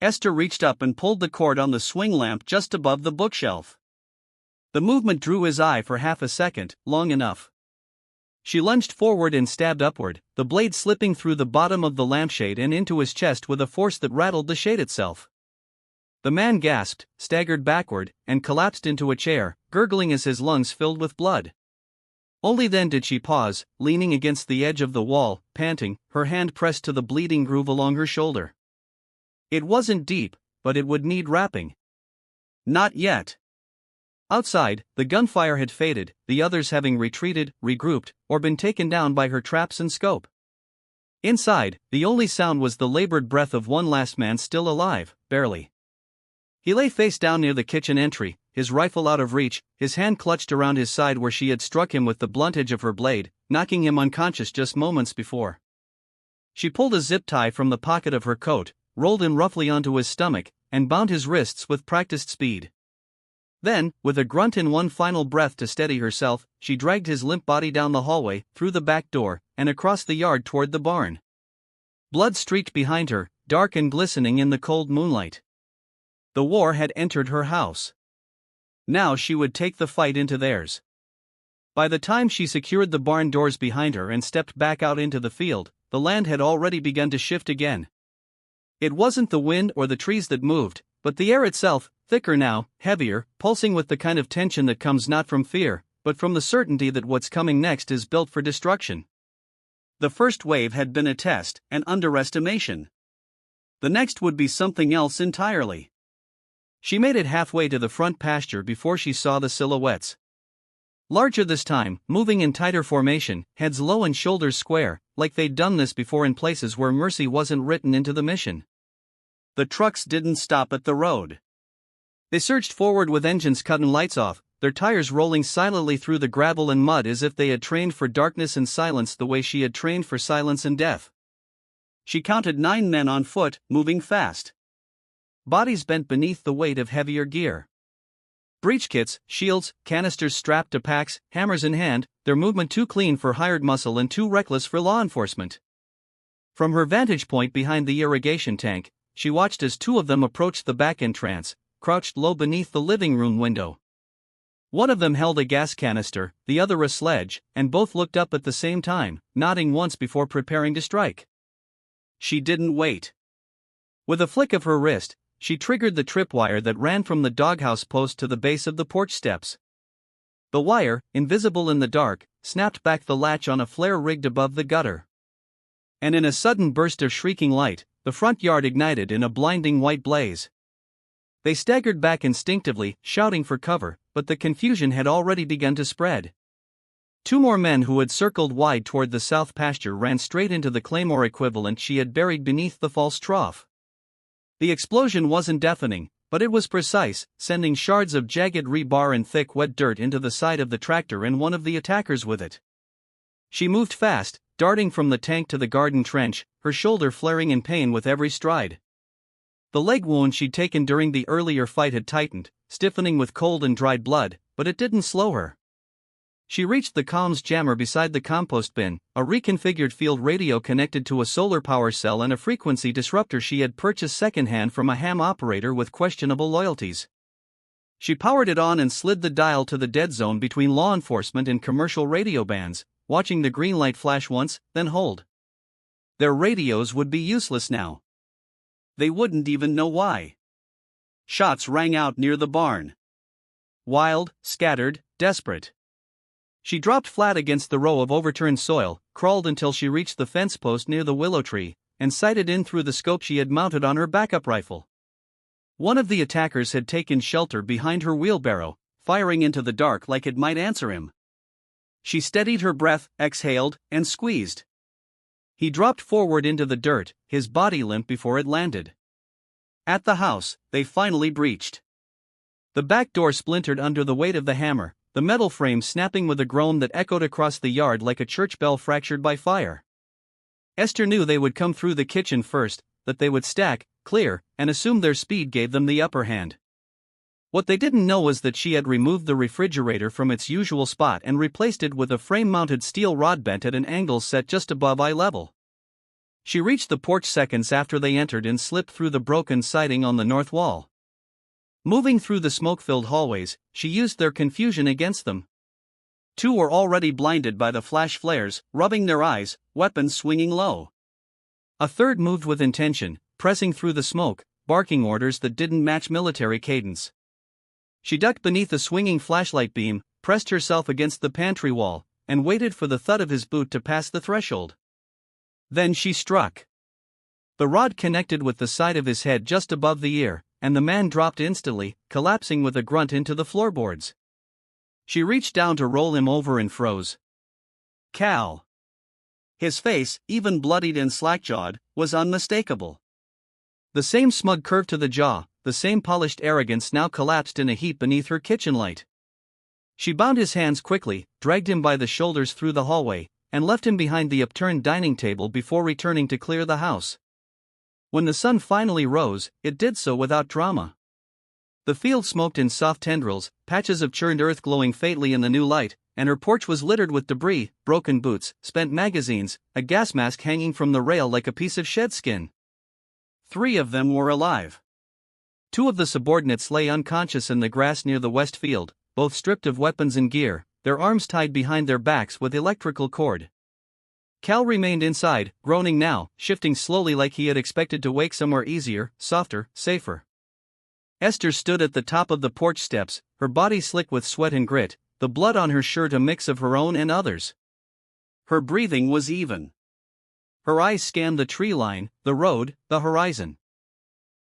Esther reached up and pulled the cord on the swing lamp just above the bookshelf. The movement drew his eye for half a second, long enough. She lunged forward and stabbed upward, the blade slipping through the bottom of the lampshade and into his chest with a force that rattled the shade itself. The man gasped, staggered backward, and collapsed into a chair, gurgling as his lungs filled with blood. Only then did she pause, leaning against the edge of the wall, panting, her hand pressed to the bleeding groove along her shoulder. It wasn't deep, but it would need wrapping. Not yet. Outside, the gunfire had faded, the others having retreated, regrouped, or been taken down by her traps and scope. Inside, the only sound was the labored breath of one last man still alive, barely. He lay face down near the kitchen entry, his rifle out of reach, his hand clutched around his side where she had struck him with the blunt edge of her blade, knocking him unconscious just moments before. She pulled a zip tie from the pocket of her coat, rolled him roughly onto his stomach, and bound his wrists with practiced speed. Then, with a grunt and one final breath to steady herself, she dragged his limp body down the hallway, through the back door, and across the yard toward the barn. Blood streaked behind her, dark and glistening in the cold moonlight. The war had entered her house. Now she would take the fight into theirs. By the time she secured the barn doors behind her and stepped back out into the field, the land had already begun to shift again. It wasn't the wind or the trees that moved, but the air itself, thicker now, heavier, pulsing with the kind of tension that comes not from fear, but from the certainty that what's coming next is built for destruction. The first wave had been a test, an underestimation. The next would be something else entirely. She made it halfway to the front pasture before she saw the silhouettes. Larger this time, moving in tighter formation, heads low and shoulders square, like they'd done this before in places where mercy wasn't written into the mission. The trucks didn't stop at the road. They surged forward with engines cut and lights off, their tires rolling silently through the gravel and mud as if they had trained for darkness and silence the way she had trained for silence and death. She counted 9 men on foot, moving fast. Bodies bent beneath the weight of heavier gear. Breech kits, shields, canisters strapped to packs, hammers in hand, their movement too clean for hired muscle and too reckless for law enforcement. From her vantage point behind the irrigation tank, she watched as 2 of them approached the back entrance, crouched low beneath the living room window. One of them held a gas canister, the other a sledge, and both looked up at the same time, nodding once before preparing to strike. She didn't wait. With a flick of her wrist, she triggered the tripwire that ran from the doghouse post to the base of the porch steps. The wire, invisible in the dark, snapped back the latch on a flare rigged above the gutter. And in a sudden burst of shrieking light, the front yard ignited in a blinding white blaze. They staggered back instinctively, shouting for cover, but the confusion had already begun to spread. 2 more men who had circled wide toward the south pasture ran straight into the claymore equivalent she had buried beneath the false trough. The explosion wasn't deafening, but it was precise, sending shards of jagged rebar and thick wet dirt into the side of the tractor and one of the attackers with it. She moved fast, darting from the tank to the garden trench, her shoulder flaring in pain with every stride. The leg wound she'd taken during the earlier fight had tightened, stiffening with cold and dried blood, but it didn't slow her. She reached the comms jammer beside the compost bin, a reconfigured field radio connected to a solar power cell and a frequency disruptor she had purchased secondhand from a ham operator with questionable loyalties. She powered it on and slid the dial to the dead zone between law enforcement and commercial radio bands, watching the green light flash once, then hold. Their radios would be useless now. They wouldn't even know why. Shots rang out near the barn. Wild, scattered, desperate. She dropped flat against the row of overturned soil, crawled until she reached the fence post near the willow tree, and sighted in through the scope she had mounted on her backup rifle. One of the attackers had taken shelter behind her wheelbarrow, firing into the dark like it might answer him. She steadied her breath, exhaled, and squeezed. He dropped forward into the dirt, his body limp before it landed. At the house, they finally breached. The back door splintered under the weight of the hammer, the metal frame snapping with a groan that echoed across the yard like a church bell fractured by fire. Esther knew they would come through the kitchen first, that they would stack, clear, and assumed their speed gave them the upper hand. What they didn't know was that she had removed the refrigerator from its usual spot and replaced it with a frame-mounted steel rod bent at an angle set just above eye level. She reached the porch seconds after they entered and slipped through the broken siding on the north wall. Moving through the smoke-filled hallways, she used their confusion against them. 2 were already blinded by the flash flares, rubbing their eyes, weapons swinging low. A third moved with intention, pressing through the smoke, barking orders that didn't match military cadence. She ducked beneath a swinging flashlight beam, pressed herself against the pantry wall, and waited for the thud of his boot to pass the threshold. Then she struck. The rod connected with the side of his head just above the ear, and the man dropped instantly, collapsing with a grunt into the floorboards. She reached down to roll him over and froze. Cal. His face, even bloodied and slack-jawed, was unmistakable. The same smug curve to the jaw, the same polished arrogance now collapsed in a heap beneath her kitchen light. She bound his hands quickly, dragged him by the shoulders through the hallway, and left him behind the upturned dining table before returning to clear the house. When the sun finally rose, it did so without drama. The field smoked in soft tendrils, patches of churned earth glowing faintly in the new light, and her porch was littered with debris, broken boots, spent magazines, a gas mask hanging from the rail like a piece of shed skin. 3 of them were alive. 2 of the subordinates lay unconscious in the grass near the west field, both stripped of weapons and gear, their arms tied behind their backs with electrical cord. Cal remained inside, groaning now, shifting slowly like he had expected to wake somewhere easier, softer, safer. Esther stood at the top of the porch steps, her body slick with sweat and grit, the blood on her shirt a mix of her own and others. Her breathing was even. Her eyes scanned the tree line, the road, the horizon.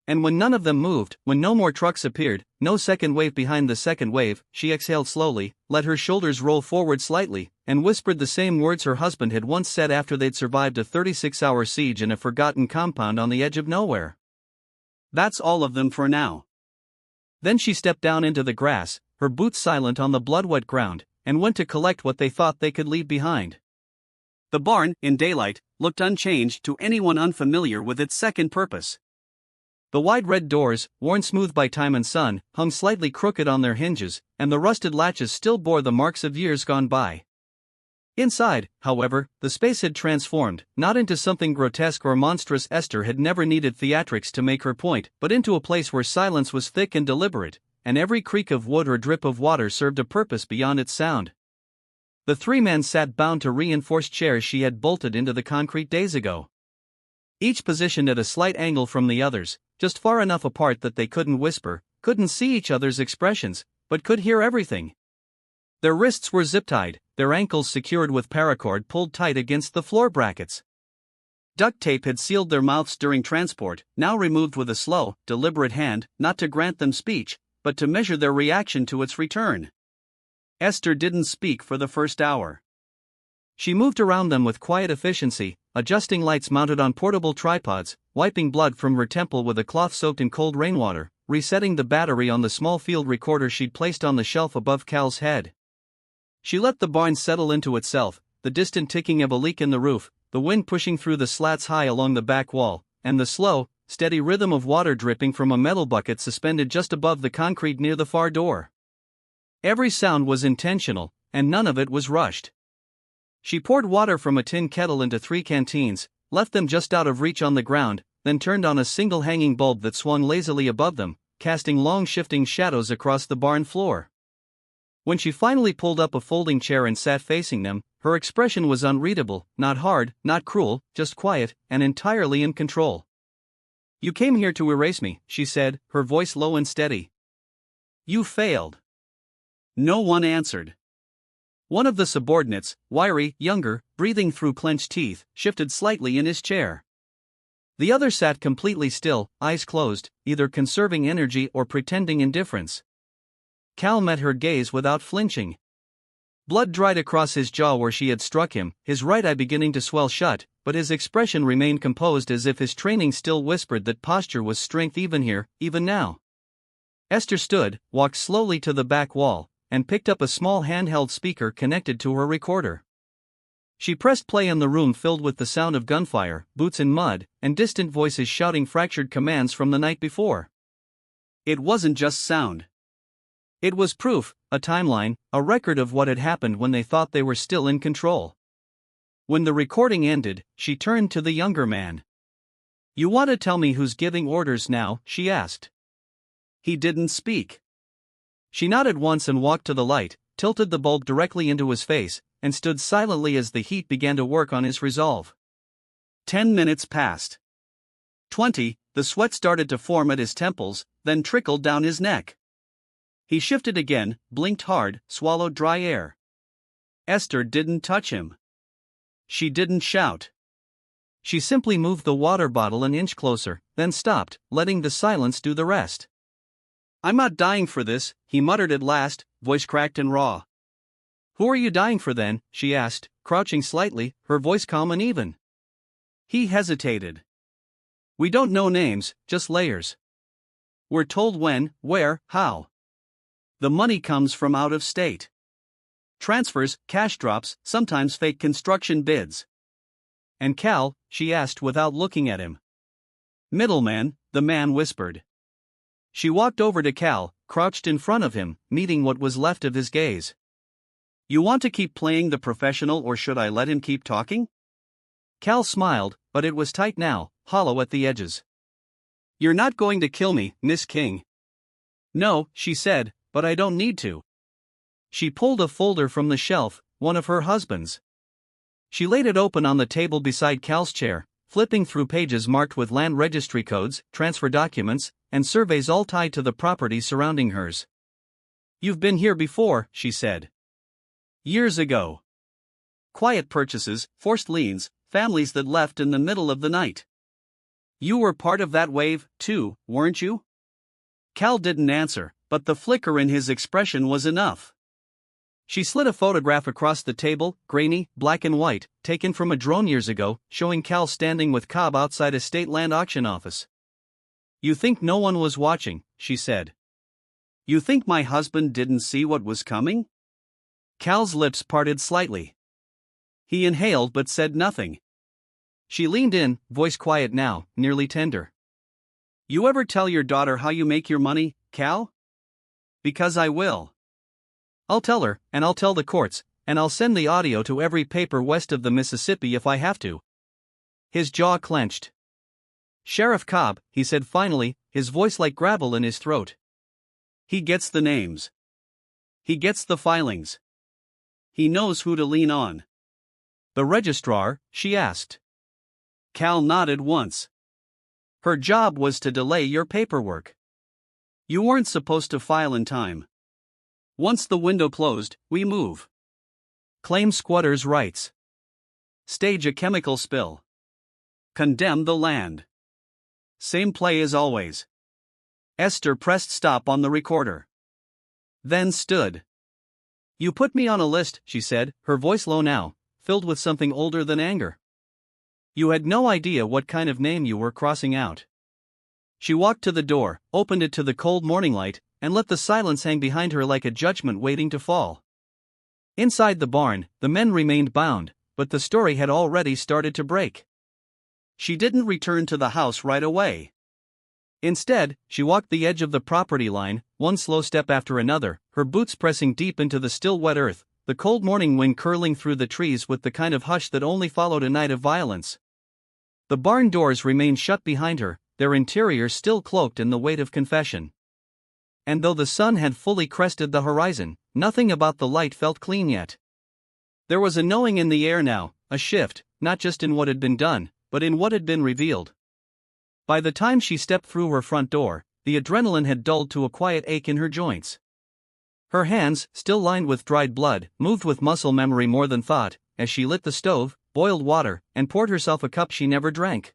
And when none of them moved, when no more trucks appeared, no second wave behind the second wave, she exhaled slowly, let her shoulders roll forward slightly, and whispered the same words her husband had once said after they'd survived a 36-hour siege in a forgotten compound on the edge of nowhere. That's all of them for now. Then she stepped down into the grass, her boots silent on the blood-wet ground, and went to collect what they thought they could leave behind. The barn, in daylight, looked unchanged to anyone unfamiliar with its second purpose. The wide red doors, worn smooth by time and sun, hung slightly crooked on their hinges, and the rusted latches still bore the marks of years gone by. Inside, however, the space had transformed, not into something grotesque or monstrous. Esther had never needed theatrics to make her point, but into a place where silence was thick and deliberate, and every creak of wood or drip of water served a purpose beyond its sound. The three men sat bound to reinforced chairs she had bolted into the concrete days ago. Each positioned at a slight angle from the others, just far enough apart that they couldn't whisper, couldn't see each other's expressions, but could hear everything. Their wrists were zip-tied, their ankles secured with paracord pulled tight against the floor brackets. Duct tape had sealed their mouths during transport, now removed with a slow, deliberate hand, not to grant them speech, but to measure their reaction to its return. Esther didn't speak for the first hour. She moved around them with quiet efficiency, adjusting lights mounted on portable tripods, wiping blood from her temple with a cloth soaked in cold rainwater, resetting the battery on the small field recorder she'd placed on the shelf above Cal's head. She let the barn settle into itself, the distant ticking of a leak in the roof, the wind pushing through the slats high along the back wall, and the slow, steady rhythm of water dripping from a metal bucket suspended just above the concrete near the far door. Every sound was intentional, and none of it was rushed. She poured water from a tin kettle into 3 canteens, left them just out of reach on the ground, then turned on a single hanging bulb that swung lazily above them, casting long shifting shadows across the barn floor. When she finally pulled up a folding chair and sat facing them, her expression was unreadable, not hard, not cruel, just quiet, and entirely in control. "You came here to erase me," she said, her voice low and steady. "You failed." No one answered. One of the subordinates, wiry, younger, breathing through clenched teeth, shifted slightly in his chair. The other sat completely still, eyes closed, either conserving energy or pretending indifference. Cal met her gaze without flinching. Blood dried across his jaw where she had struck him, his right eye beginning to swell shut, but his expression remained composed as if his training still whispered that posture was strength even here, even now. Esther stood, walked slowly to the back wall, and picked up a small handheld speaker connected to her recorder. She pressed play in the room filled with the sound of gunfire, boots in mud, and distant voices shouting fractured commands from the night before. It wasn't just sound. It was proof, a timeline, a record of what had happened when they thought they were still in control. When the recording ended, she turned to the younger man. "You want to tell me who's giving orders now?" she asked. He didn't speak. She nodded once and walked to the light, tilted the bulb directly into his face, and stood silently as the heat began to work on his resolve. 10 minutes passed. 20, the sweat started to form at his temples, then trickled down his neck. He shifted again, blinked hard, swallowed dry air. Esther didn't touch him. She didn't shout. She simply moved the water bottle an inch closer, then stopped, letting the silence do the rest. "I'm not dying for this," he muttered at last, voice cracked and raw. "Who are you dying for then?" she asked, crouching slightly, her voice calm and even. He hesitated. "We don't know names, just layers. We're told when, where, how. The money comes from out of state. Transfers, cash drops, sometimes fake construction bids." "And Cal?" she asked without looking at him. "Middleman," the man whispered. She walked over to Cal, crouched in front of him, meeting what was left of his gaze. "You want to keep playing the professional or should I let him keep talking?" Cal smiled, but it was tight now, hollow at the edges. "You're not going to kill me, Miss King." "No," she said, "but I don't need to." She pulled a folder from the shelf, one of her husband's. She laid it open on the table beside Cal's chair, flipping through pages marked with land registry codes, transfer documents, and surveys all tied to the property surrounding hers. "You've been here before," she said. "Years ago. Quiet purchases, forced liens, families that left in the middle of the night. You were part of that wave, too, weren't you?" Cal didn't answer, but the flicker in his expression was enough. She slid a photograph across the table, grainy, black and white, taken from a drone years ago, showing Cal standing with Cobb outside a state land auction office. "You think no one was watching," she said. You think my husband didn't see what was coming? Cal's lips parted slightly. He inhaled but said nothing. She leaned in, voice quiet now, nearly tender. You ever tell your daughter how you make your money, Cal? Because I will. I'll tell her, and I'll tell the courts, and I'll send the audio to every paper west of the Mississippi if I have to. His jaw clenched. Sheriff Cobb, he said finally, his voice like gravel in his throat. He gets the names. He gets the filings. He knows who to lean on. The registrar, she asked. Cal nodded once. Her job was to delay your paperwork. You weren't supposed to file in time. Once the window closed, we move. Claim squatters' rights. Stage a chemical spill. Condemn the land. Same play as always. Esther pressed stop on the recorder. Then stood. You put me on a list, she said, her voice low now, filled with something older than anger. You had no idea what kind of name you were crossing out. She walked to the door, opened it to the cold morning light, and let the silence hang behind her like a judgment waiting to fall. Inside the barn, the men remained bound, but the story had already started to break. She didn't return to the house right away. Instead, she walked the edge of the property line, one slow step after another, her boots pressing deep into the still wet earth, the cold morning wind curling through the trees with the kind of hush that only followed a night of violence. The barn doors remained shut behind her, their interior still cloaked in the weight of confession. And though the sun had fully crested the horizon, nothing about the light felt clean yet. There was a knowing in the air now, a shift, not just in what had been done, but in what had been revealed. By the time she stepped through her front door, the adrenaline had dulled to a quiet ache in her joints. Her hands, still lined with dried blood, moved with muscle memory more than thought, as she lit the stove, boiled water, and poured herself a cup she never drank.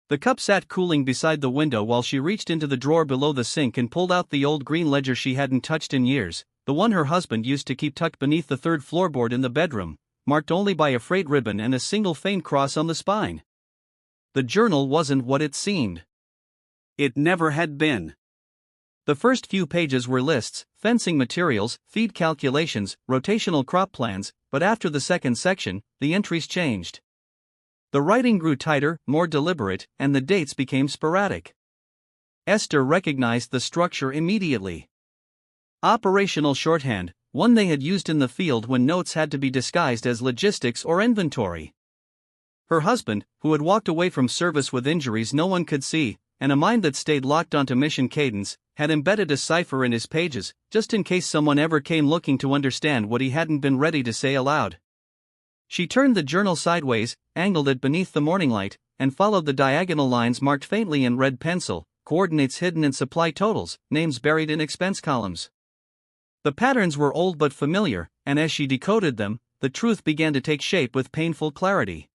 The cup sat cooling beside the window while she reached into the drawer below the sink and pulled out the old green ledger she hadn't touched in years, the one her husband used to keep tucked beneath the third floorboard in the bedroom, marked only by a frayed ribbon and a single faint cross on the spine. The journal wasn't what it seemed. It never had been. The first few pages were lists, fencing materials, feed calculations, rotational crop plans, but after the second section, the entries changed. The writing grew tighter, more deliberate, and the dates became sporadic. Esther recognized the structure immediately. Operational shorthand, one they had used in the field when notes had to be disguised as logistics or inventory. Her husband, who had walked away from service with injuries no one could see, and a mind that stayed locked onto mission cadence, had embedded a cipher in his pages, just in case someone ever came looking to understand what he hadn't been ready to say aloud. She turned the journal sideways, angled it beneath the morning light, and followed the diagonal lines marked faintly in red pencil, coordinates hidden in supply totals, names buried in expense columns. The patterns were old but familiar, and as she decoded them, the truth began to take shape with painful clarity.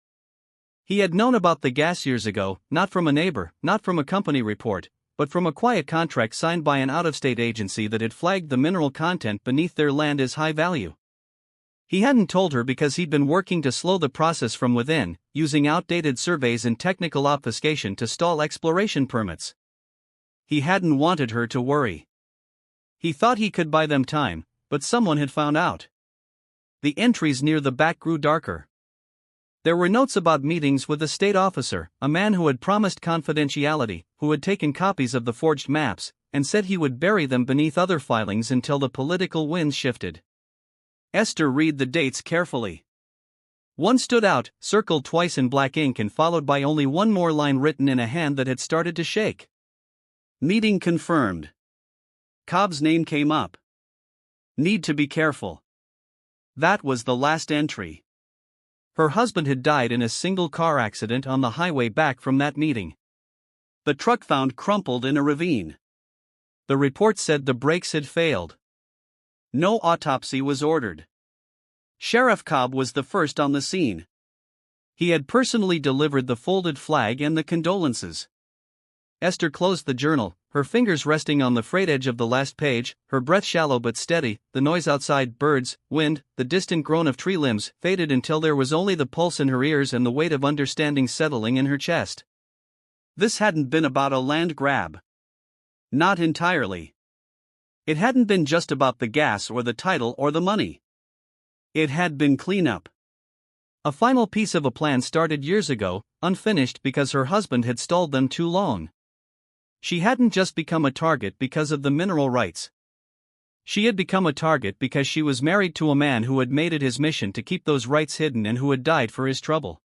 He had known about the gas years ago, not from a neighbor, not from a company report, but from a quiet contract signed by an out-of-state agency that had flagged the mineral content beneath their land as high value. He hadn't told her because he'd been working to slow the process from within, using outdated surveys and technical obfuscation to stall exploration permits. He hadn't wanted her to worry. He thought he could buy them time, but someone had found out. The entries near the back grew darker. There were notes about meetings with a state officer, a man who had promised confidentiality, who had taken copies of the forged maps, and said he would bury them beneath other filings until the political winds shifted. Esther read the dates carefully. One stood out, circled twice in black ink and followed by only one more line written in a hand that had started to shake. Meeting confirmed. Cobb's name came up. Need to be careful. That was the last entry. Her husband had died in a single car accident on the highway back from that meeting. The truck found crumpled in a ravine. The report said the brakes had failed. No autopsy was ordered. Sheriff Cobb was the first on the scene. He had personally delivered the folded flag and the condolences. Esther closed the journal, her fingers resting on the frayed edge of the last page, her breath shallow but steady, the noise outside, birds, wind, the distant groan of tree limbs, faded until there was only the pulse in her ears and the weight of understanding settling in her chest. This hadn't been about a land grab. Not entirely. It hadn't been just about the gas or the title or the money. It had been cleanup. A final piece of a plan started years ago, unfinished because her husband had stalled them too long. She hadn't just become a target because of the mineral rights. She had become a target because she was married to a man who had made it his mission to keep those rights hidden and who had died for his trouble.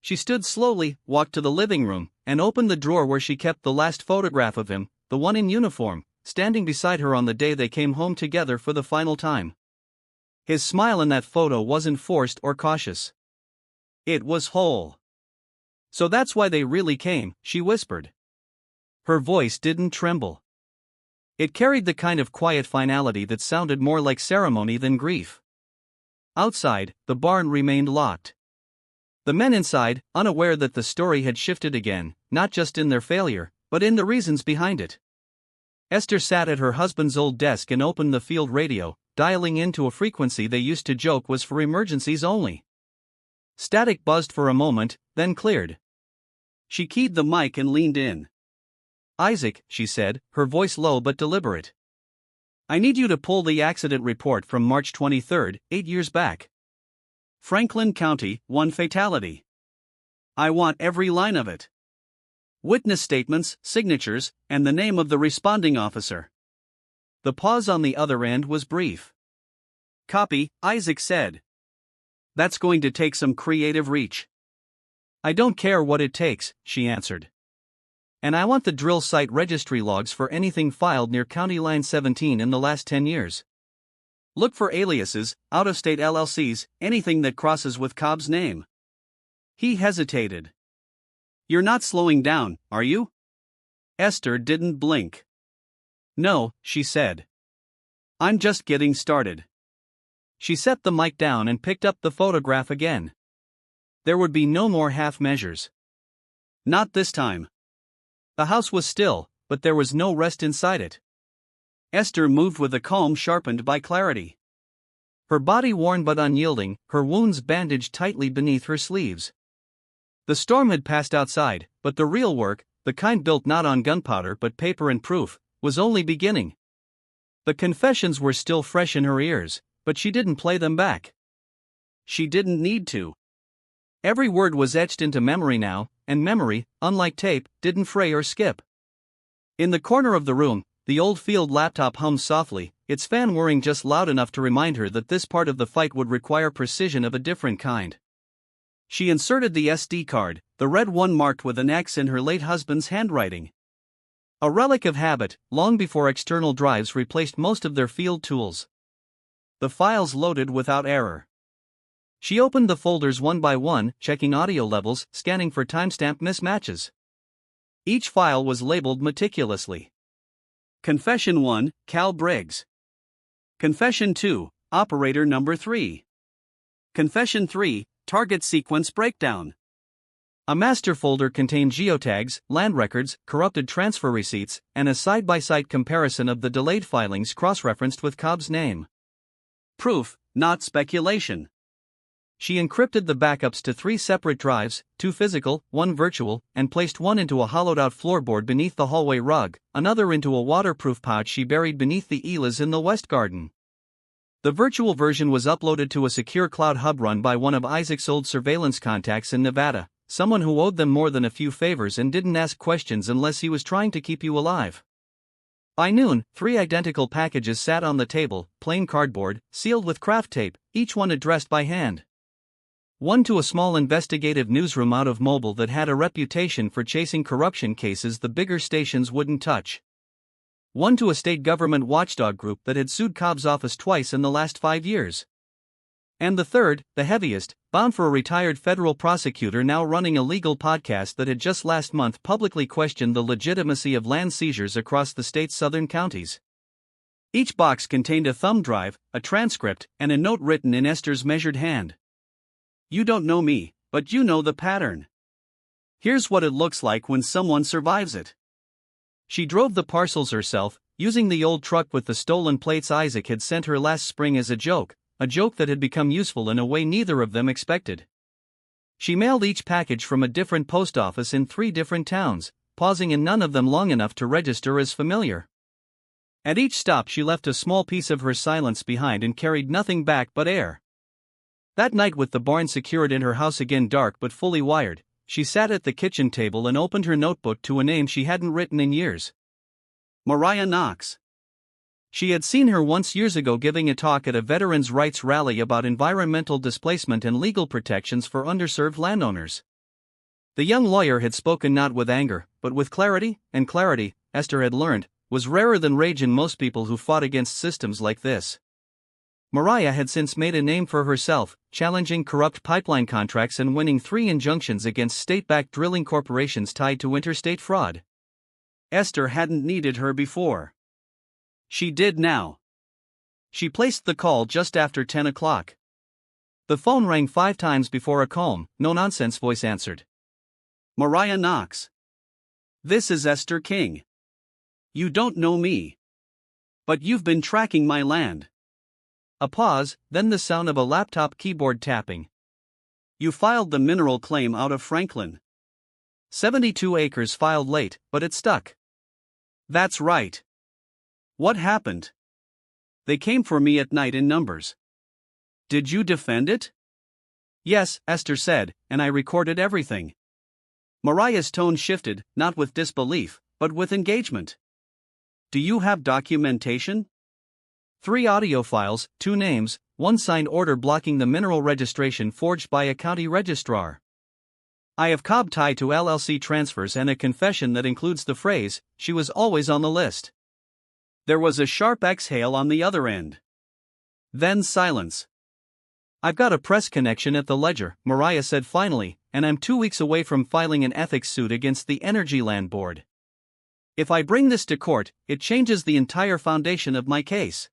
She stood slowly, walked to the living room, and opened the drawer where she kept the last photograph of him, the one in uniform, standing beside her on the day they came home together for the final time. His smile in that photo wasn't forced or cautious. It was whole. "So that's why they really came," she whispered. Her voice didn't tremble. It carried the kind of quiet finality that sounded more like ceremony than grief. Outside, the barn remained locked. The men inside, unaware that the story had shifted again, not just in their failure, but in the reasons behind it. Esther sat at her husband's old desk and opened the field radio, dialing into a frequency they used to joke was for emergencies only. Static buzzed for a moment, then cleared. She keyed the mic and leaned in. "Isaac," she said, her voice low but deliberate. "I need you to pull the accident report from March 23, 8 years back. Franklin County, 1 fatality. I want every line of it. Witness statements, signatures, and the name of the responding officer." The pause on the other end was brief. "Copy," Isaac said. "That's going to take some creative reach." "I don't care what it takes," she answered. "And I want the drill site registry logs for anything filed near County Line 17 in the last 10 years. Look for aliases, out-of-state LLCs, anything that crosses with Cobb's name." He hesitated. "You're not slowing down, are you?" Esther didn't blink. "No," she said. "I'm just getting started." She set the mic down and picked up the photograph again. There would be no more half measures. Not this time. The house was still, but there was no rest inside it. Esther moved with a calm sharpened by clarity. Her body worn but unyielding, her wounds bandaged tightly beneath her sleeves. The storm had passed outside, but the real work, the kind built not on gunpowder but paper and proof, was only beginning. The confessions were still fresh in her ears, but she didn't play them back. She didn't need to. Every word was etched into memory now, and memory, unlike tape, didn't fray or skip. In the corner of the room, the old field laptop hummed softly, its fan whirring just loud enough to remind her that this part of the fight would require precision of a different kind. She inserted the SD card, the red one marked with an X in her late husband's handwriting. A relic of habit, long before external drives replaced most of their field tools. The files loaded without error. She opened the folders one by one, checking audio levels, scanning for timestamp mismatches. Each file was labeled meticulously. Confession 1, Cal Briggs. Confession 2, Operator Number 3. Confession 3, Target Sequence Breakdown. A master folder contained geotags, land records, corrupted transfer receipts, and a side-by-side comparison of the delayed filings cross-referenced with Cobb's name. Proof, not speculation. She encrypted the backups to 3 separate drives, 2 physical, 1 virtual, and placed one into a hollowed-out floorboard beneath the hallway rug, another into a waterproof pouch she buried beneath the Elas in the West Garden. The virtual version was uploaded to a secure cloud hub run by one of Isaac's old surveillance contacts in Nevada, someone who owed them more than a few favors and didn't ask questions unless he was trying to keep you alive. By noon, 3 identical packages sat on the table, plain cardboard, sealed with craft tape, each one addressed by hand. One to a small investigative newsroom out of Mobile that had a reputation for chasing corruption cases the bigger stations wouldn't touch. One to a state government watchdog group that had sued Cobb's office twice in the last 5 years. And the third, the heaviest, bound for a retired federal prosecutor now running a legal podcast that had just last month publicly questioned the legitimacy of land seizures across the state's southern counties. Each box contained a thumb drive, a transcript, and a note written in Esther's measured hand. "You don't know me, but you know the pattern. Here's what it looks like when someone survives it." She drove the parcels herself, using the old truck with the stolen plates Isaac had sent her last spring as a joke that had become useful in a way neither of them expected. She mailed each package from a different post office in 3 different towns, pausing in none of them long enough to register as familiar. At each stop she left a small piece of her silence behind and carried nothing back but air. That night, with the barn secured and her house again dark but fully wired, she sat at the kitchen table and opened her notebook to a name she hadn't written in years. Mariah Knox. She had seen her once years ago giving a talk at a veterans' rights rally about environmental displacement and legal protections for underserved landowners. The young lawyer had spoken not with anger, but with clarity, and clarity, Esther had learned, was rarer than rage in most people who fought against systems like this. Mariah had since made a name for herself, challenging corrupt pipeline contracts and winning 3 injunctions against state-backed drilling corporations tied to interstate fraud. Esther hadn't needed her before. She did now. She placed the call just after 10 o'clock. The phone rang 5 times before a calm, no-nonsense voice answered. Mariah Knox. This is Esther King. You don't know me. But you've been tracking my land. A pause, then the sound of a laptop keyboard tapping. You filed the mineral claim out of Franklin. 72 acres filed late, but it stuck. That's right. What happened? They came for me at night in numbers. Did you defend it? Yes, Esther said, and I recorded everything. Mariah's tone shifted, not with disbelief, but with engagement. Do you have documentation? 3 audio files, 2 names, 1 signed order blocking the mineral registration forged by a county registrar. I have Cobb tied to LLC transfers and a confession that includes the phrase, she was always on the list. There was a sharp exhale on the other end. Then silence. I've got a press connection at the Ledger, Mariah said finally, and I'm 2 weeks away from filing an ethics suit against the Energy Land Board. If I bring this to court, it changes the entire foundation of my case.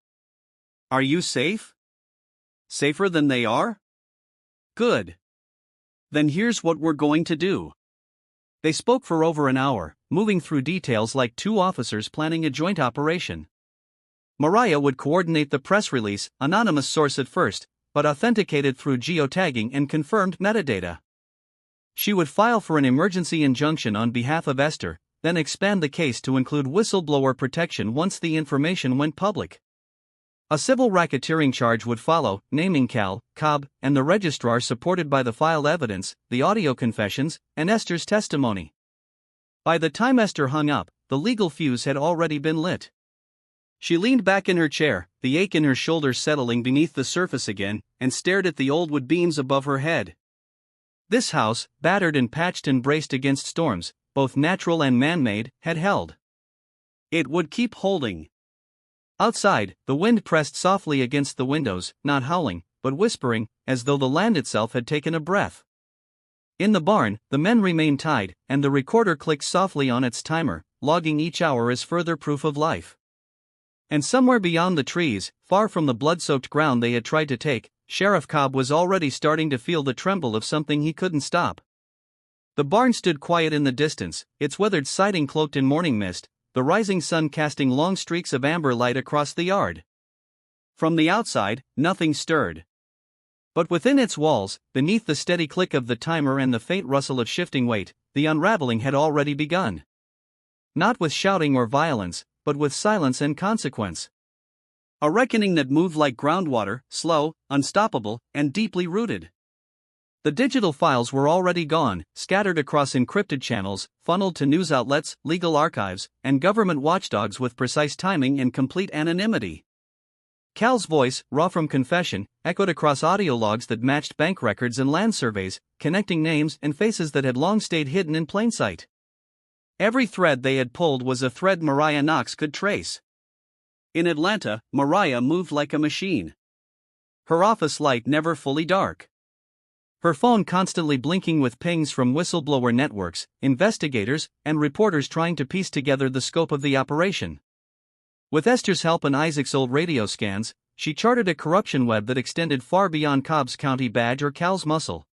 Are you safe? Safer than they are? Good. Then here's what we're going to do. They spoke for over an hour, moving through details like 2 officers planning a joint operation. Mariah would coordinate the press release, anonymous source at first, but authenticated through geotagging and confirmed metadata. She would file for an emergency injunction on behalf of Esther, then expand the case to include whistleblower protection once the information went public. A civil racketeering charge would follow, naming Cobb, and the registrar supported by the filed evidence, the audio confessions, and Esther's testimony. By the time Esther hung up, the legal fuse had already been lit. She leaned back in her chair, the ache in her shoulders settling beneath the surface again, and stared at the old wood beams above her head. This house, battered and patched and braced against storms, both natural and man-made, had held. It would keep holding. Outside, the wind pressed softly against the windows, not howling, but whispering, as though the land itself had taken a breath. In the barn, the men remained tied, and the recorder clicked softly on its timer, logging each hour as further proof of life. And somewhere beyond the trees, far from the blood-soaked ground they had tried to take, Sheriff Cobb was already starting to feel the tremble of something he couldn't stop. The barn stood quiet in the distance, its weathered siding cloaked in morning mist, the rising sun casting long streaks of amber light across the yard. From the outside, nothing stirred. But within its walls, beneath the steady click of the timer and the faint rustle of shifting weight, the unraveling had already begun. Not with shouting or violence, but with silence and consequence. A reckoning that moved like groundwater, slow, unstoppable, and deeply rooted. The digital files were already gone, scattered across encrypted channels, funneled to news outlets, legal archives, and government watchdogs with precise timing and complete anonymity. Cal's voice, raw from confession, echoed across audio logs that matched bank records and land surveys, connecting names and faces that had long stayed hidden in plain sight. Every thread they had pulled was a thread Mariah Knox could trace. In Atlanta, Mariah moved like a machine. Her office light never fully dark. Her phone constantly blinking with pings from whistleblower networks, investigators, and reporters trying to piece together the scope of the operation. With Esther's help and Isaac's old radio scans, she charted a corruption web that extended far beyond Cobb's county badge or Cal's muscle.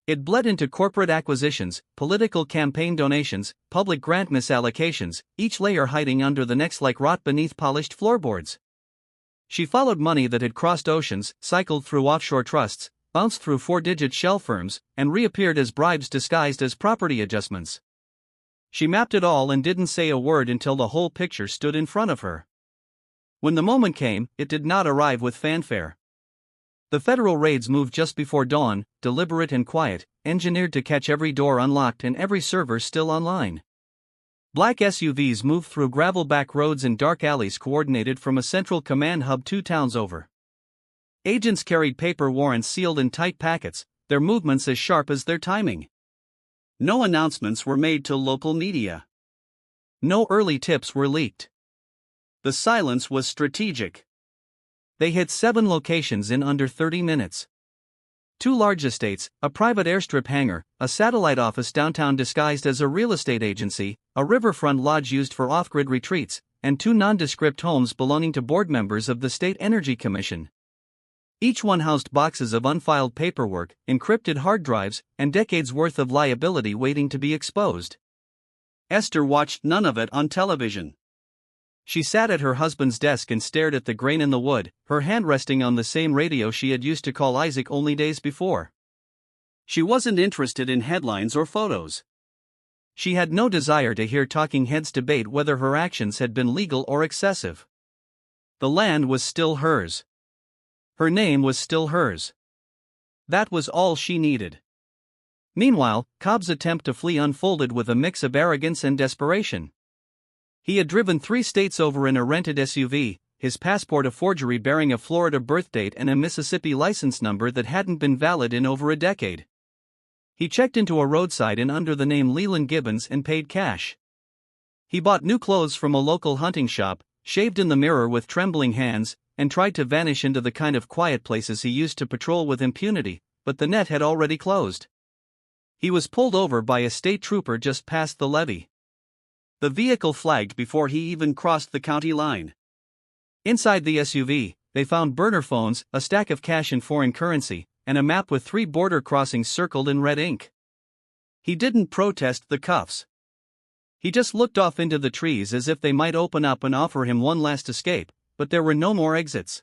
It bled into corporate acquisitions, political campaign donations, public grant misallocations, each layer hiding under the next like rot beneath polished floorboards. She followed money that had crossed oceans, cycled through offshore trusts, bounced through 4-digit shell firms, and reappeared as bribes disguised as property adjustments. She mapped it all and didn't say a word until the whole picture stood in front of her. When the moment came, it did not arrive with fanfare. The federal raids moved just before dawn, deliberate and quiet, engineered to catch every door unlocked and every server still online. Black SUVs moved through gravel back roads and dark alleys coordinated from a central command hub 2 towns over. Agents carried paper warrants sealed in tight packets, their movements as sharp as their timing. No announcements were made to local media. No early tips were leaked. The silence was strategic. They hit 7 locations in under 30 minutes. 2 large estates, a private airstrip hangar, a satellite office downtown disguised as a real estate agency, a riverfront lodge used for off-grid retreats, and 2 nondescript homes belonging to board members of the State Energy Commission. Each one housed boxes of unfiled paperwork, encrypted hard drives, and decades' worth of liability waiting to be exposed. Esther watched none of it on television. She sat at her husband's desk and stared at the grain in the wood, her hand resting on the same radio she had used to call Isaac only days before. She wasn't interested in headlines or photos. She had no desire to hear talking heads debate whether her actions had been legal or excessive. The land was still hers. Her name was still hers. That was all she needed. Meanwhile, Cobb's attempt to flee unfolded with a mix of arrogance and desperation. He had driven 3 states over in a rented SUV, his passport a forgery bearing a Florida birth date and a Mississippi license number that hadn't been valid in over a decade. He checked into a roadside inn under the name Leland Gibbons and paid cash. He bought new clothes from a local hunting shop, shaved in the mirror with trembling hands, and tried to vanish into the kind of quiet places he used to patrol with impunity, but the net had already closed. He was pulled over by a state trooper just past the levee. The vehicle flagged before he even crossed the county line. Inside the SUV, they found burner phones, a stack of cash in foreign currency, and a map with 3 border crossings circled in red ink. He didn't protest the cuffs. He just looked off into the trees as if they might open up and offer him one last escape, but there were no more exits.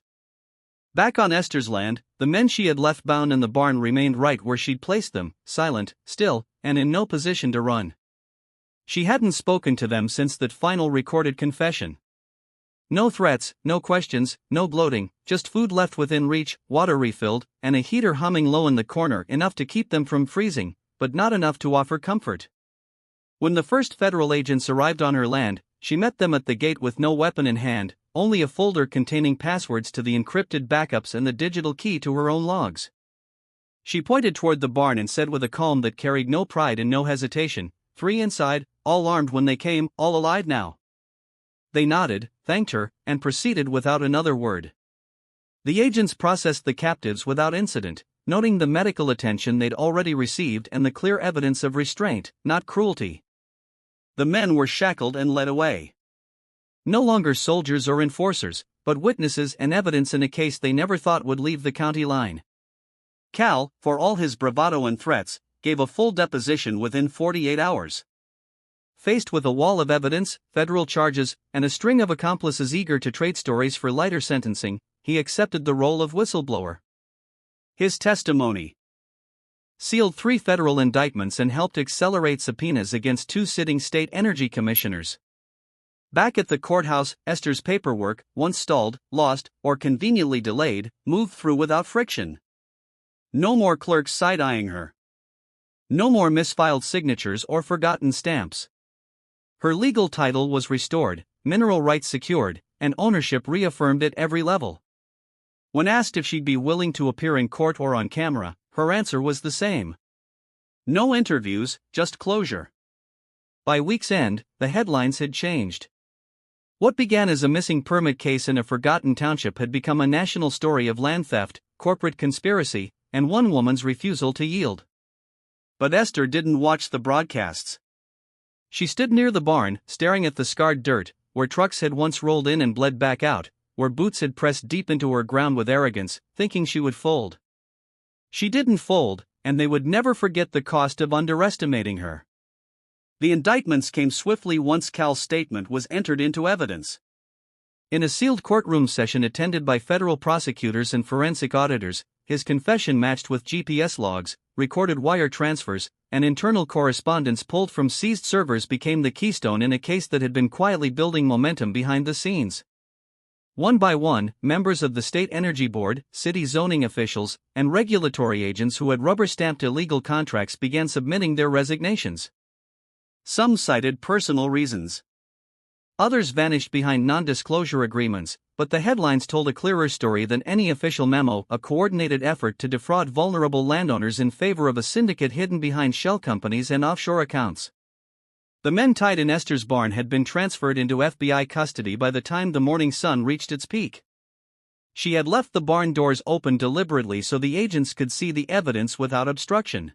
Back on Esther's land, the men she had left bound in the barn remained right where she'd placed them, silent, still, and in no position to run. She hadn't spoken to them since that final recorded confession. No threats, no questions, no gloating, just food left within reach, water refilled, and a heater humming low in the corner, enough to keep them from freezing, but not enough to offer comfort. When the first federal agents arrived on her land, she met them at the gate with no weapon in hand, only a folder containing passwords to the encrypted backups and the digital key to her own logs. She pointed toward the barn and said with a calm that carried no pride and no hesitation, 3 inside, all armed when they came, all alive now. They nodded, thanked her, and proceeded without another word. The agents processed the captives without incident, noting the medical attention they'd already received and the clear evidence of restraint, not cruelty. The men were shackled and led away. No longer soldiers or enforcers, but witnesses and evidence in a case they never thought would leave the county line. Cal, for all his bravado and threats, gave a full deposition within 48 hours. Faced with a wall of evidence, federal charges, and a string of accomplices eager to trade stories for lighter sentencing, he accepted the role of whistleblower. His testimony sealed 3 federal indictments and helped accelerate subpoenas against 2 sitting state energy commissioners. Back at the courthouse, Esther's paperwork, once stalled, lost, or conveniently delayed, moved through without friction. No more clerks side-eyeing her. No more misfiled signatures or forgotten stamps. Her legal title was restored, mineral rights secured, and ownership reaffirmed at every level. When asked if she'd be willing to appear in court or on camera, her answer was the same. No interviews, just closure. By week's end, the headlines had changed. What began as a missing permit case in a forgotten township had become a national story of land theft, corporate conspiracy, and one woman's refusal to yield. But Esther didn't watch the broadcasts. She stood near the barn, staring at the scarred dirt, where trucks had once rolled in and bled back out, where boots had pressed deep into her ground with arrogance, thinking she would fold. She didn't fold, and they would never forget the cost of underestimating her. The indictments came swiftly once Cal's statement was entered into evidence. In a sealed courtroom session attended by federal prosecutors and forensic auditors, his confession matched with GPS logs, recorded wire transfers, and internal correspondence pulled from seized servers became the keystone in a case that had been quietly building momentum behind the scenes. One by one, members of the State Energy Board, city zoning officials, and regulatory agents who had rubber-stamped illegal contracts began submitting their resignations. Some cited personal reasons. Others vanished behind non-disclosure agreements, but the headlines told a clearer story than any official memo: a coordinated effort to defraud vulnerable landowners in favor of a syndicate hidden behind shell companies and offshore accounts. The men tied in Esther's barn had been transferred into FBI custody by the time the morning sun reached its peak. She had left the barn doors open deliberately so the agents could see the evidence without obstruction.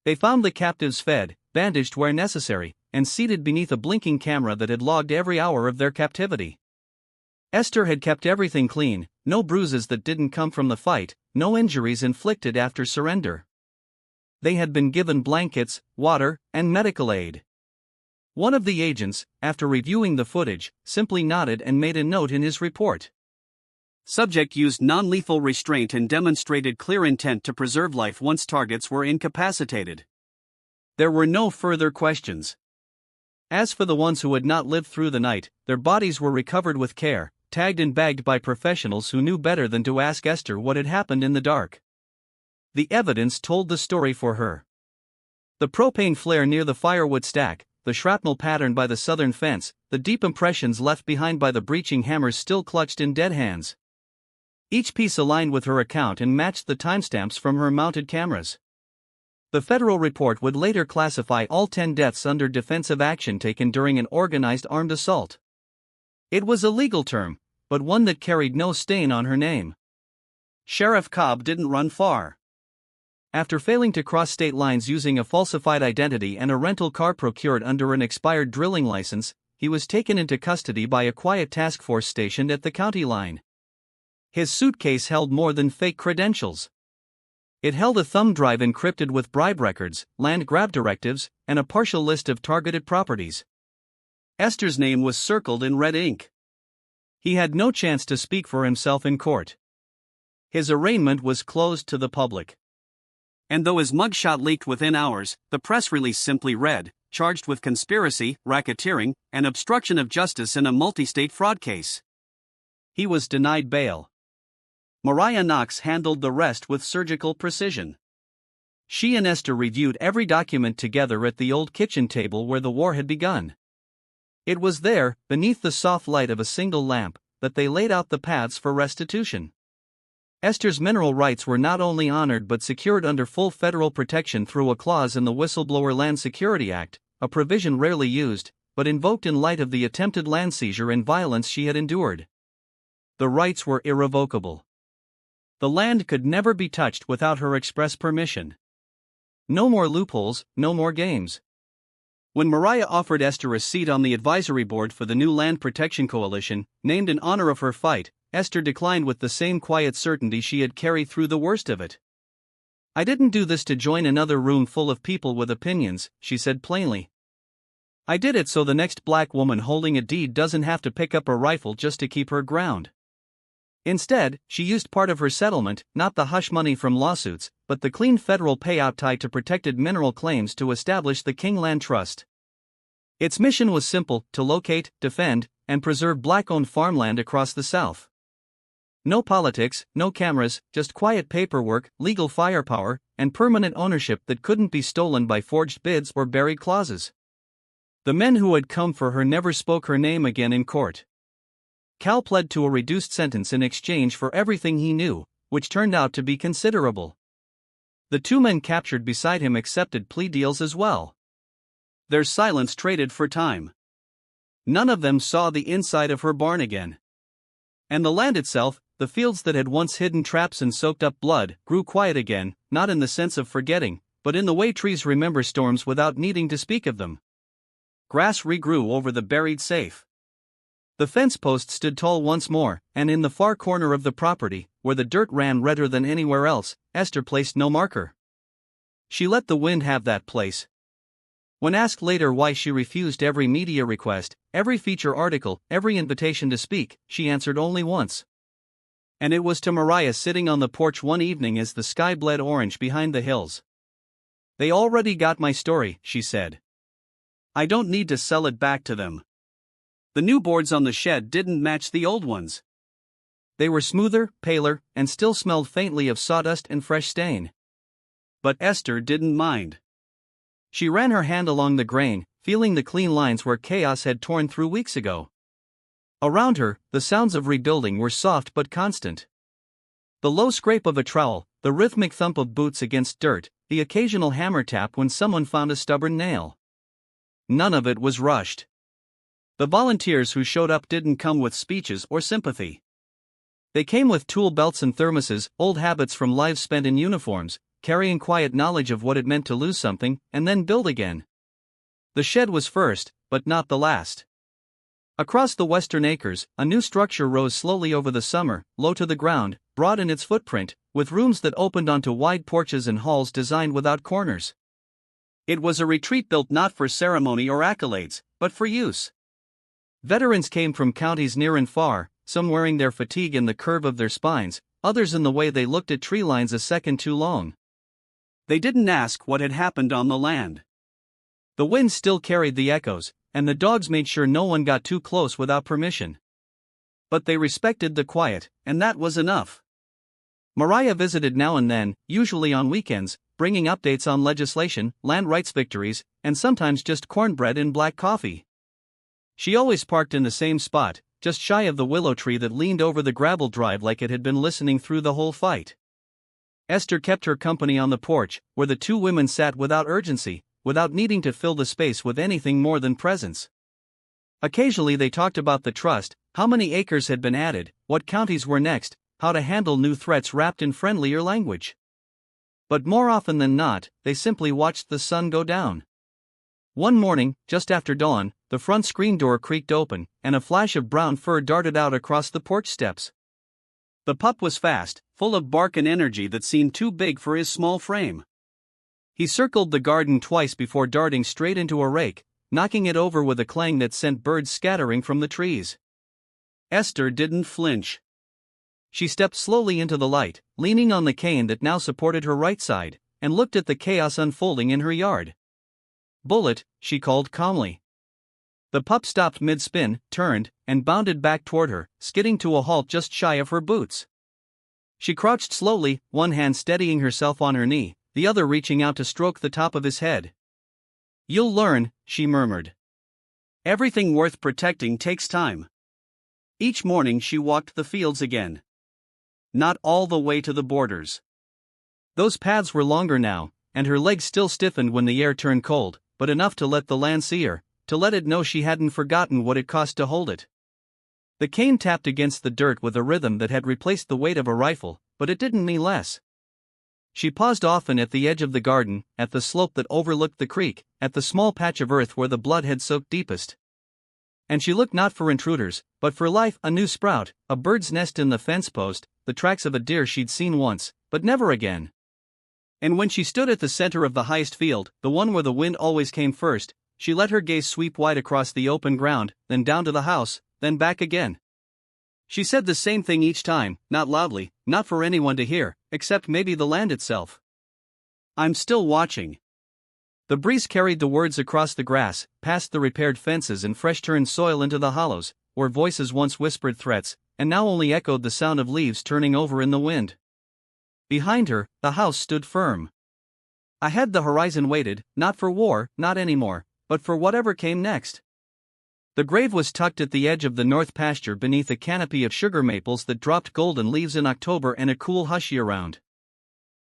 They found the captives fed, bandaged where necessary, and seated beneath a blinking camera that had logged every hour of their captivity. Esther had kept everything clean, no bruises that didn't come from the fight, no injuries inflicted after surrender. They had been given blankets, water, and medical aid. One of the agents, after reviewing the footage, simply nodded and made a note in his report. Subject used non-lethal restraint and demonstrated clear intent to preserve life once targets were incapacitated. There were no further questions. As for the ones who had not lived through the night, their bodies were recovered with care, tagged and bagged by professionals who knew better than to ask Esther what had happened in the dark. The evidence told the story for her. The propane flare near the firewood stack, the shrapnel pattern by the southern fence, the deep impressions left behind by the breaching hammers still clutched in dead hands. Each piece aligned with her account and matched the timestamps from her mounted cameras. The federal report would later classify all 10 deaths under defensive action taken during an organized armed assault. It was a legal term, but one that carried no stain on her name. Sheriff Cobb didn't run far. After failing to cross state lines using a falsified identity and a rental car procured under an expired drilling license, he was taken into custody by a quiet task force stationed at the county line. His suitcase held more than fake credentials. It held a thumb drive encrypted with bribe records, land grab directives, and a partial list of targeted properties. Esther's name was circled in red ink. He had no chance to speak for himself in court. His arraignment was closed to the public. And though his mugshot leaked within hours, the press release simply read, "Charged with conspiracy, racketeering, and obstruction of justice in a multi-state fraud case." He was denied bail. Mariah Knox handled the rest with surgical precision. She and Esther reviewed every document together at the old kitchen table where the war had begun. It was there, beneath the soft light of a single lamp, that they laid out the paths for restitution. Esther's mineral rights were not only honored but secured under full federal protection through a clause in the Whistleblower Land Security Act, a provision rarely used, but invoked in light of the attempted land seizure and violence she had endured. The rights were irrevocable. The land could never be touched without her express permission. No more loopholes, no more games. When Mariah offered Esther a seat on the advisory board for the new Land Protection Coalition, named in honor of her fight, Esther declined with the same quiet certainty she had carried through the worst of it. "I didn't do this to join another room full of people with opinions," she said plainly. "I did it so the next black woman holding a deed doesn't have to pick up a rifle just to keep her ground." Instead, she used part of her settlement, not the hush money from lawsuits, but the clean federal payout tied to protected mineral claims to establish the King Land Trust. Its mission was simple: to locate, defend, and preserve black-owned farmland across the South. No politics, no cameras, just quiet paperwork, legal firepower, and permanent ownership that couldn't be stolen by forged bids or buried clauses. The men who had come for her never spoke her name again in court. Cal pled to a reduced sentence in exchange for everything he knew, which turned out to be considerable. The 2 men captured beside him accepted plea deals as well. Their silence traded for time. None of them saw the inside of her barn again. And the land itself, the fields that had once hidden traps and soaked up blood, grew quiet again, not in the sense of forgetting, but in the way trees remember storms without needing to speak of them. Grass regrew over the buried safe. The fence post stood tall once more, and in the far corner of the property, where the dirt ran redder than anywhere else, Esther placed no marker. She let the wind have that place. When asked later why she refused every media request, every feature article, every invitation to speak, she answered only once. And it was to Mariah sitting on the porch one evening as the sky bled orange behind the hills. "They already got my story," she said. "I don't need to sell it back to them. The new boards on the shed didn't match the old ones. They were smoother, paler, and still smelled faintly of sawdust and fresh stain. But Esther didn't mind. She ran her hand along the grain, feeling the clean lines where chaos had torn through weeks ago. Around her, the sounds of rebuilding were soft but constant. The low scrape of a trowel, the rhythmic thump of boots against dirt, the occasional hammer tap when someone found a stubborn nail. None of it was rushed. The volunteers who showed up didn't come with speeches or sympathy. They came with tool belts and thermoses, old habits from lives spent in uniforms, carrying quiet knowledge of what it meant to lose something and then build again. The shed was first, but not the last. Across the western acres, a new structure rose slowly over the summer, low to the ground, broad in its footprint, with rooms that opened onto wide porches and halls designed without corners. It was a retreat built not for ceremony or accolades, but for use. Veterans came from counties near and far, some wearing their fatigue in the curve of their spines, others in the way they looked at tree lines a second too long. They didn't ask what had happened on the land. The wind still carried the echoes, and the dogs made sure no one got too close without permission. But they respected the quiet, and that was enough. Mariah visited now and then, usually on weekends, bringing updates on legislation, land rights victories, and sometimes just cornbread and black coffee. She always parked in the same spot, just shy of the willow tree that leaned over the gravel drive like it had been listening through the whole fight. Esther kept her company on the porch, where the two women sat without urgency, without needing to fill the space with anything more than presence. Occasionally they talked about the trust, how many acres had been added, what counties were next, how to handle new threats wrapped in friendlier language. But more often than not, they simply watched the sun go down. One morning, just after dawn, the front screen door creaked open, and a flash of brown fur darted out across the porch steps. The pup was fast, full of bark and energy that seemed too big for his small frame. He circled the garden twice before darting straight into a rake, knocking it over with a clang that sent birds scattering from the trees. Esther didn't flinch. She stepped slowly into the light, leaning on the cane that now supported her right side, and looked at the chaos unfolding in her yard. "Bullet," she called calmly. The pup stopped mid-spin, turned, and bounded back toward her, skidding to a halt just shy of her boots. She crouched slowly, one hand steadying herself on her knee, the other reaching out to stroke the top of his head. "You'll learn," she murmured. "Everything worth protecting takes time." Each morning she walked the fields again. Not all the way to the borders. Those paths were longer now, and her legs still stiffened when the air turned cold, but enough to let the land see her, to let it know she hadn't forgotten what it cost to hold it. The cane tapped against the dirt with a rhythm that had replaced the weight of a rifle, but it didn't mean less. She paused often at the edge of the garden, at the slope that overlooked the creek, at the small patch of earth where the blood had soaked deepest. And she looked not for intruders, but for life, a new sprout, a bird's nest in the fence post, the tracks of a deer she'd seen once, but never again. And when she stood at the center of the highest field, the one where the wind always came first, she let her gaze sweep wide across the open ground, then down to the house, then back again. She said the same thing each time, not loudly, not for anyone to hear, except maybe the land itself. "I'm still watching." The breeze carried the words across the grass, past the repaired fences and fresh-turned soil into the hollows, where voices once whispered threats, and now only echoed the sound of leaves turning over in the wind. Behind her, the house stood firm. Ahead the horizon waited, not for war, not anymore, but for whatever came next. The grave was tucked at the edge of the north pasture beneath a canopy of sugar maples that dropped golden leaves in October and a cool hush year-round.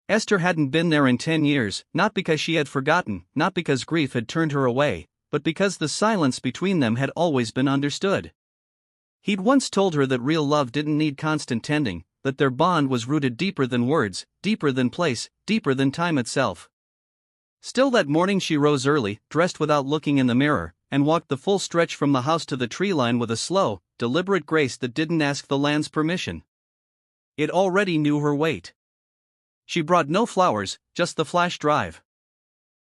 Esther hadn't been there in 10 years, not because she had forgotten, not because grief had turned her away, but because the silence between them had always been understood. He'd once told her that real love didn't need constant tending, that their bond was rooted deeper than words, deeper than place, deeper than time itself. Still that morning she rose early, dressed without looking in the mirror, and walked the full stretch from the house to the tree line with a slow, deliberate grace that didn't ask the land's permission. It already knew her weight. She brought no flowers, just the flash drive.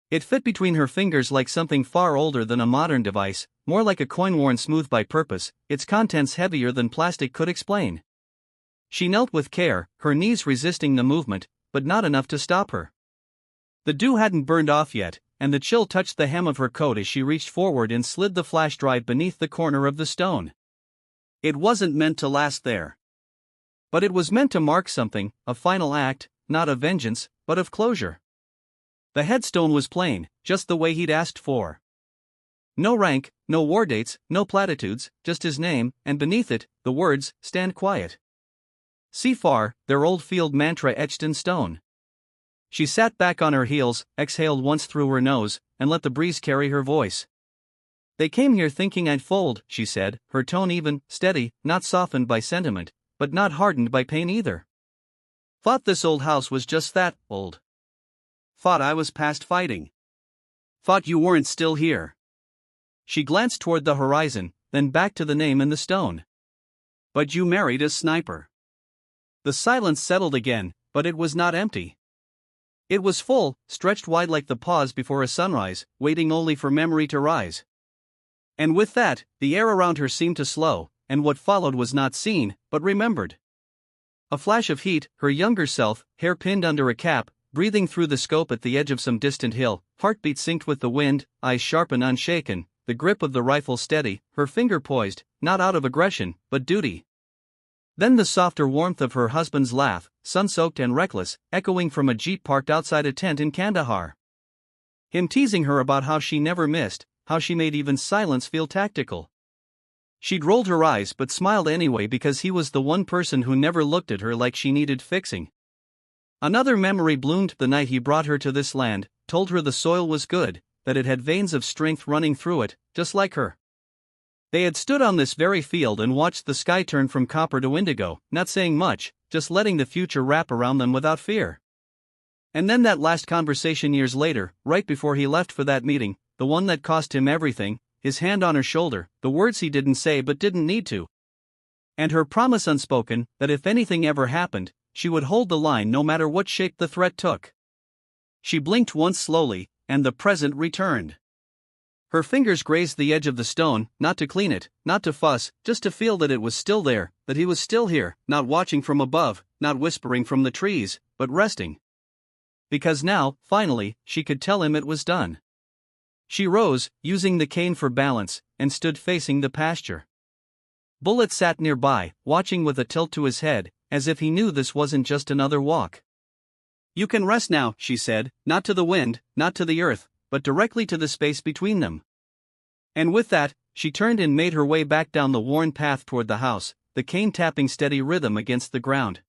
It fit between her fingers like something far older than a modern device, more like a coin worn smooth by purpose, its contents heavier than plastic could explain. She knelt with care, her knees resisting the movement, but not enough to stop her. The dew hadn't burned off yet, and the chill touched the hem of her coat as she reached forward and slid the flash drive beneath the corner of the stone. It wasn't meant to last there. But it was meant to mark something, a final act, not of vengeance, but of closure. The headstone was plain, just the way he'd asked for. No rank, no war dates, no platitudes, just his name, and beneath it, the words, "Stand quiet." See far, their old field mantra etched in stone. She sat back on her heels, exhaled once through her nose, and let the breeze carry her voice. "They came here thinking I'd fold," she said, her tone even, steady, not softened by sentiment, but not hardened by pain either. "Thought this old house was just that, old. Thought I was past fighting. Thought you weren't still here." She glanced toward the horizon, then back to the name in the stone. "But you married a sniper." The silence settled again, but it was not empty. It was full, stretched wide like the pause before a sunrise, waiting only for memory to rise. And with that, the air around her seemed to slow, and what followed was not seen, but remembered. A flash of heat, her younger self, hair pinned under a cap, breathing through the scope at the edge of some distant hill, heartbeat synced with the wind, eyes sharp and unshaken, the grip of the rifle steady, her finger poised, not out of aggression, but duty. Then the softer warmth of her husband's laugh, sun-soaked and reckless, echoing from a jeep parked outside a tent in Kandahar. Him teasing her about how she never missed, how she made even silence feel tactical. She'd rolled her eyes but smiled anyway because he was the one person who never looked at her like she needed fixing. Another memory bloomed the night he brought her to this land, told her the soil was good, that it had veins of strength running through it, just like her. They had stood on this very field and watched the sky turn from copper to indigo, not saying much, just letting the future wrap around them without fear. And then that last conversation years later, right before he left for that meeting, the one that cost him everything, his hand on her shoulder, the words he didn't say but didn't need to. And her promise unspoken, that if anything ever happened, she would hold the line no matter what shape the threat took. She blinked once slowly, and the present returned. Her fingers grazed the edge of the stone, not to clean it, not to fuss, just to feel that it was still there, that he was still here, not watching from above, not whispering from the trees, but resting. Because now, finally, she could tell him it was done. She rose, using the cane for balance, and stood facing the pasture. Bullet sat nearby, watching with a tilt to his head, as if he knew this wasn't just another walk. "You can rest now," she said, not to the wind, not to the earth, but directly to the space between them. And with that, she turned and made her way back down the worn path toward the house, the cane tapping steady rhythm against the ground.